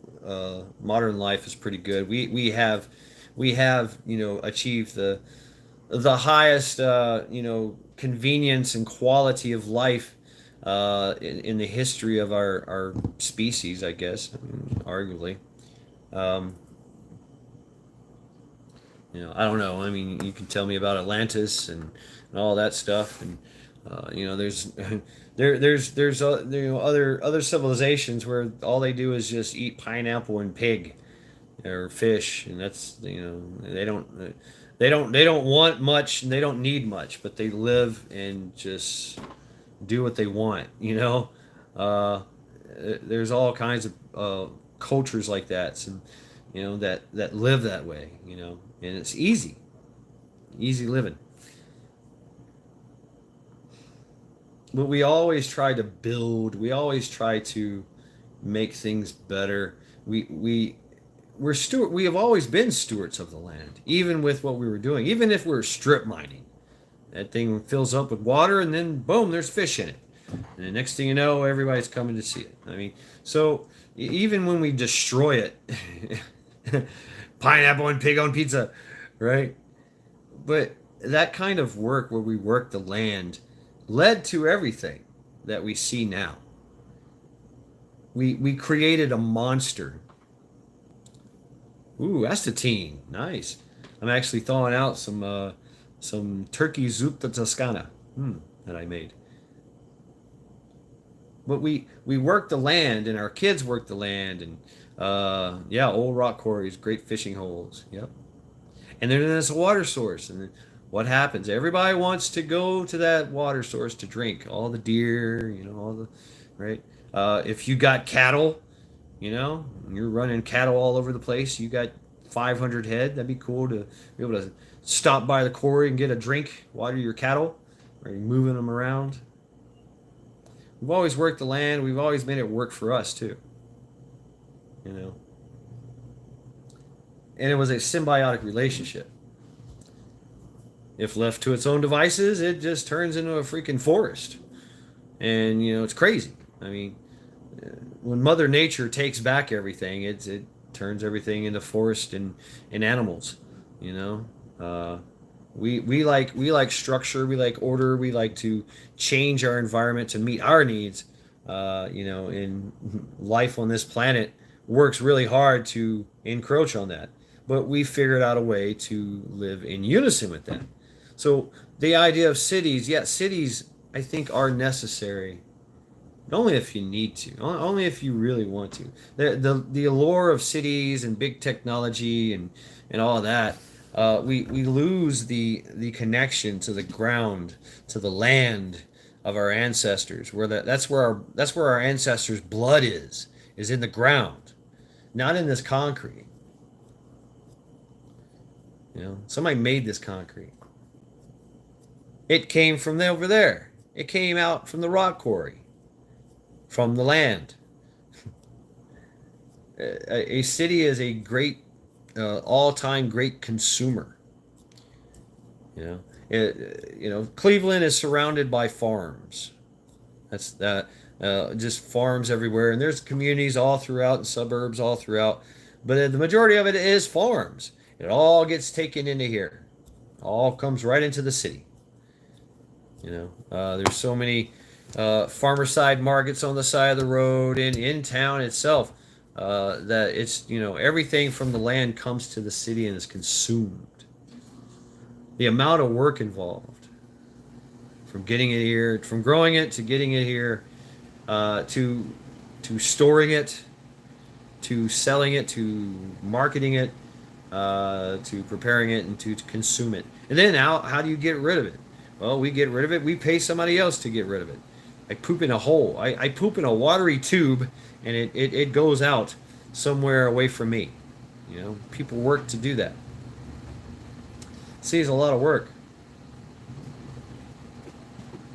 modern life is pretty good. We have achieved the highest convenience and quality of life in the history of our species, I guess, arguably. um, I don't know. I mean, you can tell me about Atlantis and all that stuff, and there's there's other civilizations where all they do is just eat pineapple and pig or fish, and that's they don't want much, and they don't need much, but they live and just do what they want. Uh, there's all kinds of cultures like that, and that live that way. And it's easy living. But we always try to build. We always try to make things better. We're steward. We have always been stewards of the land, even with what we were doing. Even if we're strip mining, that thing fills up with water, and then boom, there's fish in it. And the next thing you know, everybody's coming to see it. I mean, so even when we destroy it, pineapple and pig on pizza, right? But that kind of work where we work the land led to everything that we see now. We created a monster. Ooh, astatine, nice. I'm actually thawing out some turkey zuppa toscana that I made. But we work the land, and our kids work the land, and yeah, old rock quarries, great fishing holes. Yep. And then there's a water source, and then what happens? Everybody wants to go to that water source to drink. All the deer, all the right. If you got cattle, you're running cattle all over the place. You got 500 head. That'd be cool to be able to stop by the quarry and get a drink, water your cattle, or you're moving them around. We've always worked the land. We've always made it work for us too. You know, and it was a symbiotic relationship. If left to its own devices, it just turns into a freaking forest, and it's crazy. I mean, when Mother Nature takes back everything, it turns everything into forest and animals. You know, we like structure, we like order, we like to change our environment to meet our needs. And life on this planet works really hard to encroach on that, but we figured out a way to live in unison with that. So the idea of cities, yeah, cities I think are necessary only if you need to, only if you really want to. The allure of cities and big technology and all of that, we lose the connection to the ground, to the land of our ancestors. That's where our ancestors' blood is in the ground, not in this concrete. Somebody made this concrete. It came from over there. It came out from the rock quarry, from the land. A city is a great, all-time great consumer. Cleveland is surrounded by farms. That's that. Just farms everywhere, and there's communities all throughout and suburbs all throughout. But the majority of it is farms. It all gets taken into here. All comes right into the city. There's so many farmer side markets on the side of the road and in town itself, that it's everything from the land comes to the city and is consumed. The amount of work involved, from getting it here, from growing it to getting it here, to storing it, to selling it, to marketing it, to preparing it, and to consume it. And then how do you get rid of it? Well, we get rid of it. We pay somebody else to get rid of it. I poop in a hole. I poop in a watery tube, and it goes out somewhere away from me. People work to do that. See, it's a lot of work.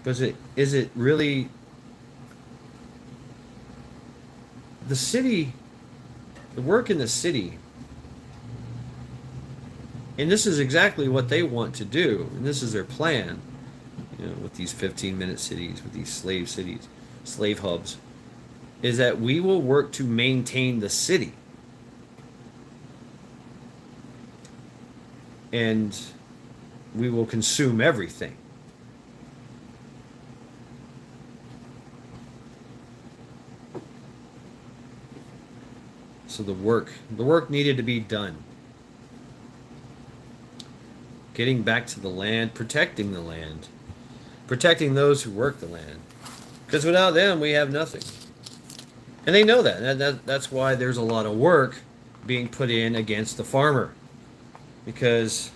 Is it really the city, the work in the city? And this is exactly what they want to do, and this is their plan. With these 15-minute cities, with these slave cities, slave hubs, is that we will work to maintain the city. And we will consume everything. So the work needed to be done. Getting back to the land, protecting the land. Protecting those who work the land, because without them we have nothing, and they know that. That's why there's a lot of work being put in against the farmer, because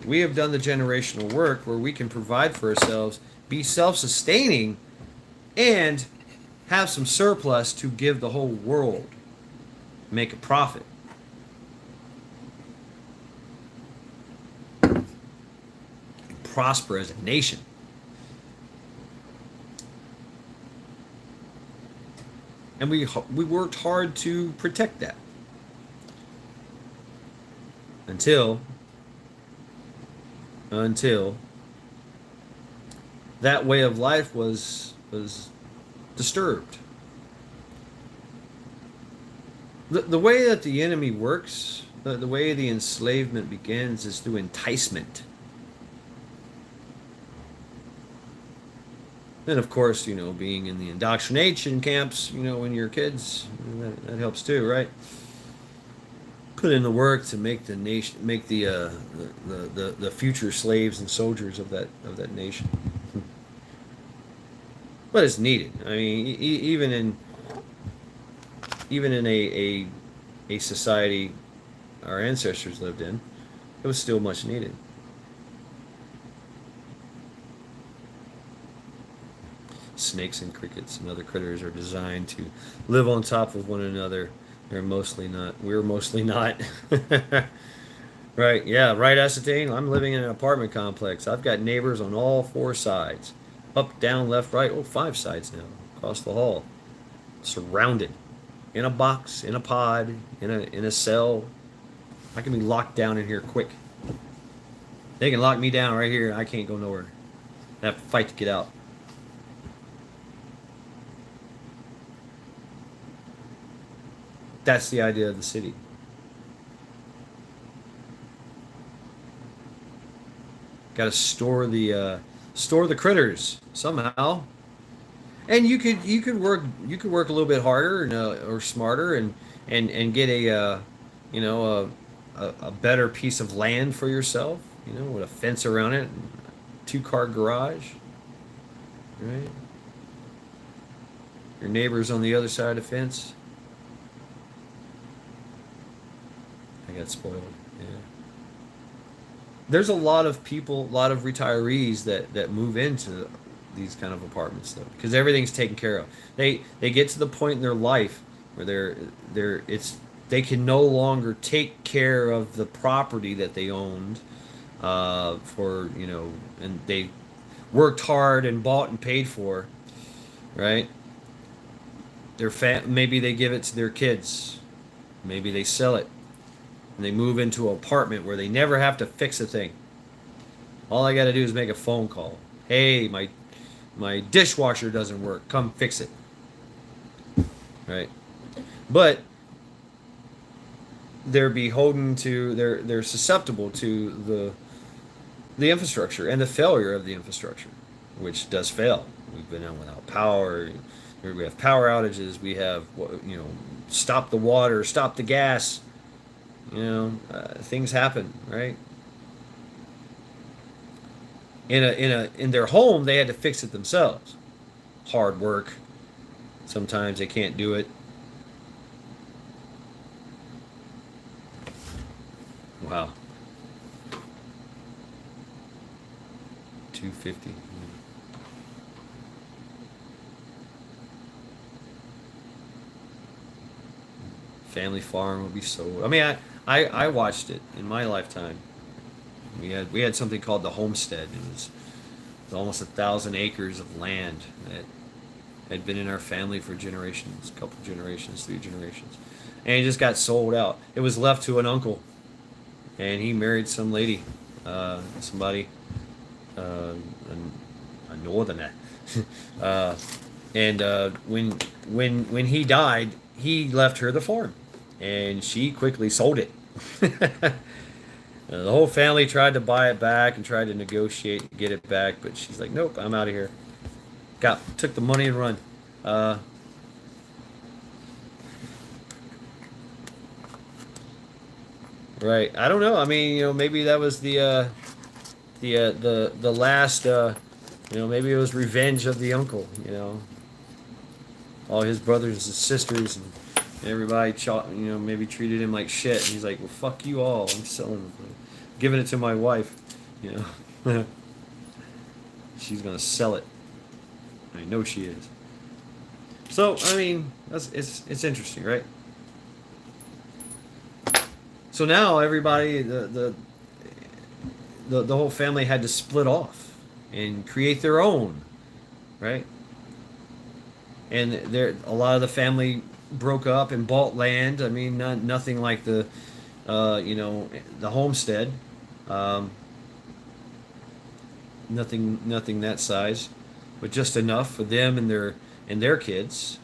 we have done the generational work where we can provide for ourselves, be self-sustaining, and have some surplus to give the whole world, make a profit. Prosper as a nation. And we worked hard to protect that until that way of life was disturbed. The way that the enemy works, the way the enslavement begins, is through enticement. And of course, being in the indoctrination camps, when you're kids, that helps too, right? Put in the work to make the nation, make the future slaves and soldiers of that nation. But it's needed. I mean, even in a society our ancestors lived in, it was still much needed. Snakes and crickets and other critters are designed to live on top of one another, They're mostly not. We're mostly not. Right. Yeah. Right, Ascertain. I'm living in an apartment complex. I've got neighbors on all four sides, up, down, left, right. Oh, five sides now, across the hall, surrounded, in a box, in a pod, in a cell. I can be locked down in here quick. They can lock me down right here. I can't go nowhere. I have to fight to get out. That's the idea of the city. Got to store the critters somehow. And you could work a little bit harder or smarter and get you know a better piece of land for yourself. With a fence around it, two-car garage, right? Your neighbors on the other side of the fence. I got spoiled. Yeah. There's a lot of people, a lot of retirees that move into these kind of apartments though, because everything's taken care of. They get to the point in their life where they can no longer take care of the property that they owned for and they worked hard and bought and paid for, right? Maybe they give it to their kids, maybe they sell it, and they move into an apartment where they never have to fix a thing. All I got to do is make a phone call. Hey, my dishwasher doesn't work. Come fix it. Right? But they're beholden to they're susceptible to the infrastructure and the failure of the infrastructure, which does fail. We've been out without power. We have power outages. We have stop the water, stop the gas. Things happen, right? In their home, they had to fix it themselves. Hard work. Sometimes they can't do it. Wow. 250. Family farm would be so. I mean, I watched it in my lifetime. We had something called the homestead. It was almost 1,000 acres of land that had been in our family for generations, couple generations, three generations, and it just got sold out. It was left to an uncle, and he married some lady, somebody, a northerner, uh, and when he died, he left her the farm, and she quickly sold it. The whole family tried to buy it back and tried to negotiate and get it back, but she's like, "Nope, I'm out of here." Took the money and run. Uh, right. I don't know. I mean, maybe that was the last. Maybe it was revenge of the uncle. All his brothers and sisters and everybody, maybe treated him like shit. And he's like, "Well, fuck you all. I'm selling, giving it to my wife. You know, she's gonna sell it. I know she is." So I mean, it's interesting, right? So now everybody, the whole family had to split off and create their own, right? And there a lot of the family broke up and bought land. I mean, nothing like the homestead, um, nothing that size, but just enough for them and their kids.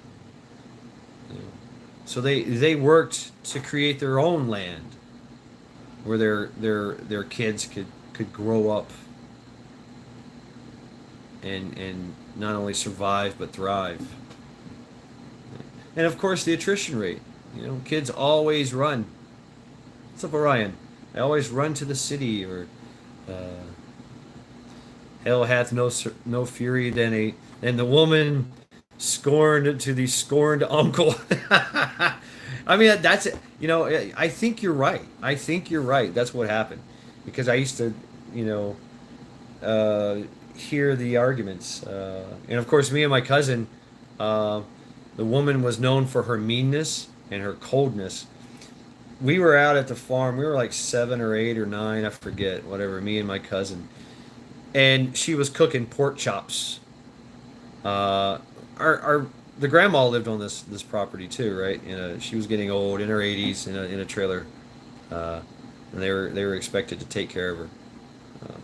You know. So they worked to create their own land where their kids could grow up and not only survive but thrive. And of course, the attrition rate. Kids always run. What's up, Orion? They always run to the city, or uh, hell hath no fury than the woman scorned to the scorned uncle. I mean, that's it. I think you're right. I think you're right. That's what happened, because I used to, you know, hear the arguments, and of course, me and my cousin. The woman was known for her meanness and her coldness. We were out at the farm. We were like 7 or 8 or 9, I forget, whatever. Me and my cousin, and she was cooking pork chops. Our the grandma lived on this property too, right? She was getting old in her 80s in a trailer, uh, and they were expected to take care of her.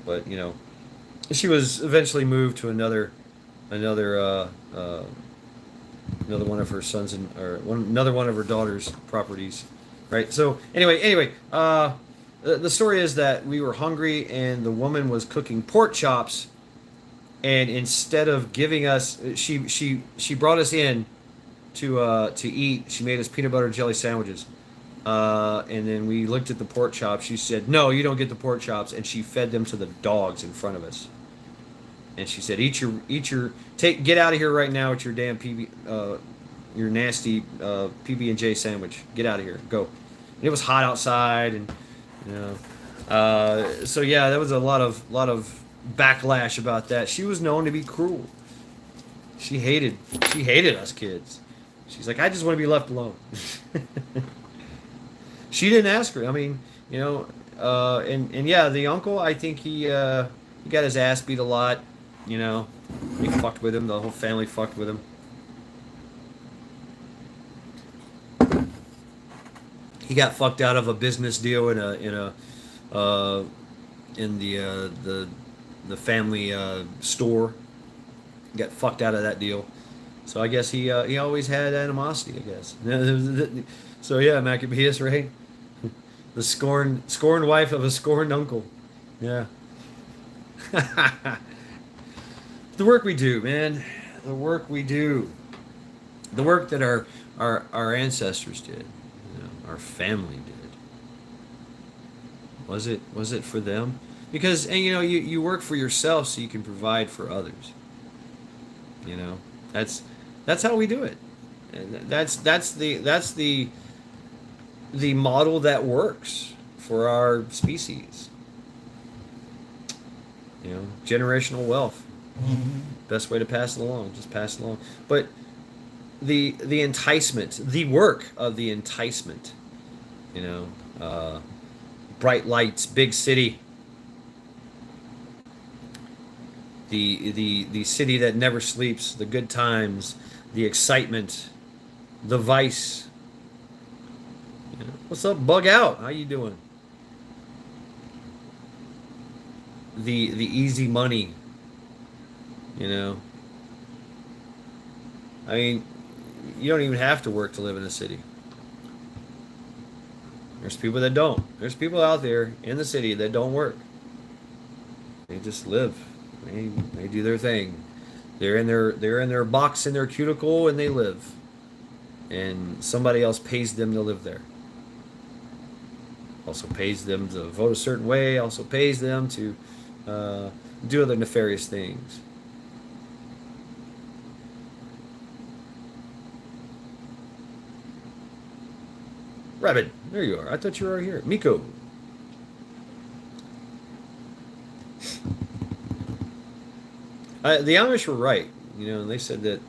But she was eventually moved to another another one of her sons another one of her daughter's properties, right? So anyway, the story is that we were hungry and the woman was cooking pork chops, and instead of giving us, she brought us in to eat. She made us peanut butter and jelly sandwiches. And then we looked at the pork chops. She said, "No, you don't get the pork chops," and she fed them to the dogs in front of us. And she said, get out of here right now with your damn your nasty PB&J sandwich. Get out of here, go." And it was hot outside, and you so yeah, there was a lot of backlash about that. She was known to be cruel. She hated us kids. She's like, "I just want to be left alone." She didn't ask her. I mean, and yeah, the uncle, I think he got his ass beat a lot. He fucked with him. The whole family fucked with him. He got fucked out of a business deal in the family store. Got fucked out of that deal. So I guess he always had animosity, I guess. So yeah, Maccabeus, right? The scorned wife of a scorned uncle. Yeah. The work we do, man. The work we do. The work that our ancestors did. Our family did. Was it for them? Because you work for yourself so you can provide for others. That's how we do it. And that's the model that works for our species. Generational wealth. Best way to pass it along, just pass it along. But the enticement, the work of the enticement, you know, uh, bright lights, big city, the city that never sleeps, the good times, the excitement, the vice. What's up, Bug Out? How you doing? The easy money, you know. I mean, you don't even have to work to live in a city. There's people that don't. There's people out there in the city that don't work. They just live. They do their thing. They're in their box in their cuticle and they live. And somebody else pays them to live there. Also pays them to vote a certain way. Also pays them to do other nefarious things. Rabbit, there you are. I thought you were here. Miko. The Amish were right. They said that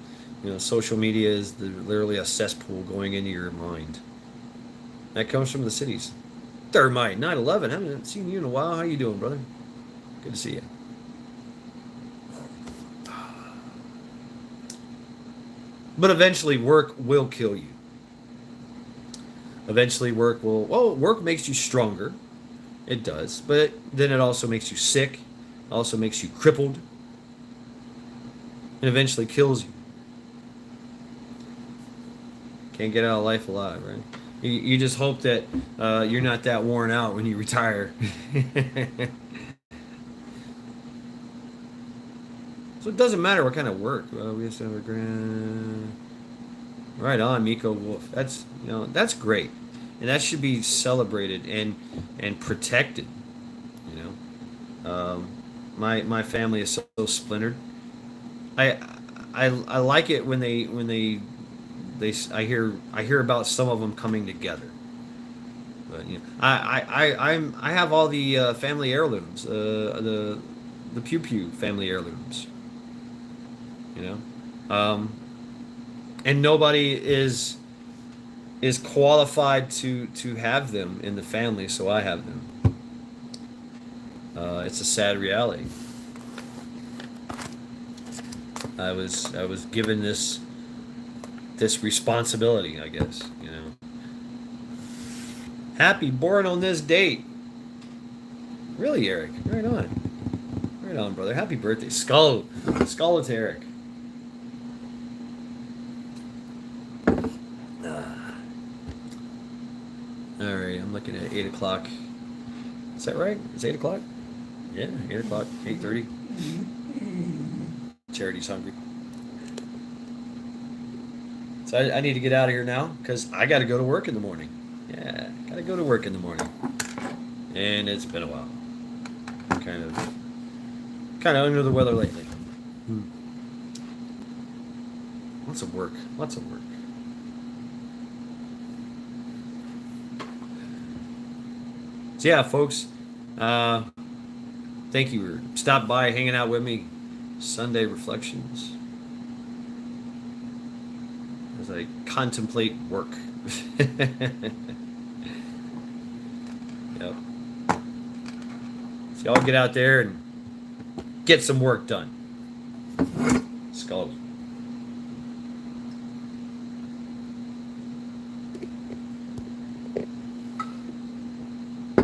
social media is literally a cesspool going into your mind. That comes from the cities. Thermite 9/11. Haven't seen you in a while. How you doing, brother? Good to see you. But eventually, work will kill you. Eventually, work makes you stronger. It does. But then it also makes you sick. Also makes you crippled. And eventually kills you. Can't get out of life alive, right? You just hope that you're not that worn out when you retire. So it doesn't matter what kind of work. We have to have a grand. Right on, Miko Wolf. That's great, and that should be celebrated and protected. My family is so splintered. I I like it when they I hear about some of them coming together. But I have all the family heirlooms, the Pew Pew family heirlooms. You know, and nobody is is qualified to have them in the family, so I have them. It's a sad reality. I was given this responsibility, I guess, you know. Happy born on this date. Really, Eric? Right on. Right on, brother. Happy birthday. Skull to Eric. All right, I'm looking at 8 o'clock. Is that right? Is 8 o'clock? Yeah, 8 o'clock, 8:30. Charity's hungry. So I need to get out of here now because I got to go to work in the morning. Yeah, got to go to work in the morning. And it's been a while. Kind of under the weather lately. Lots of work. Lots of work. So yeah, folks. Thank you for stopping by, hanging out with me. Sunday reflections as I contemplate work. Yep. So y'all get out there and get some work done. Skulls.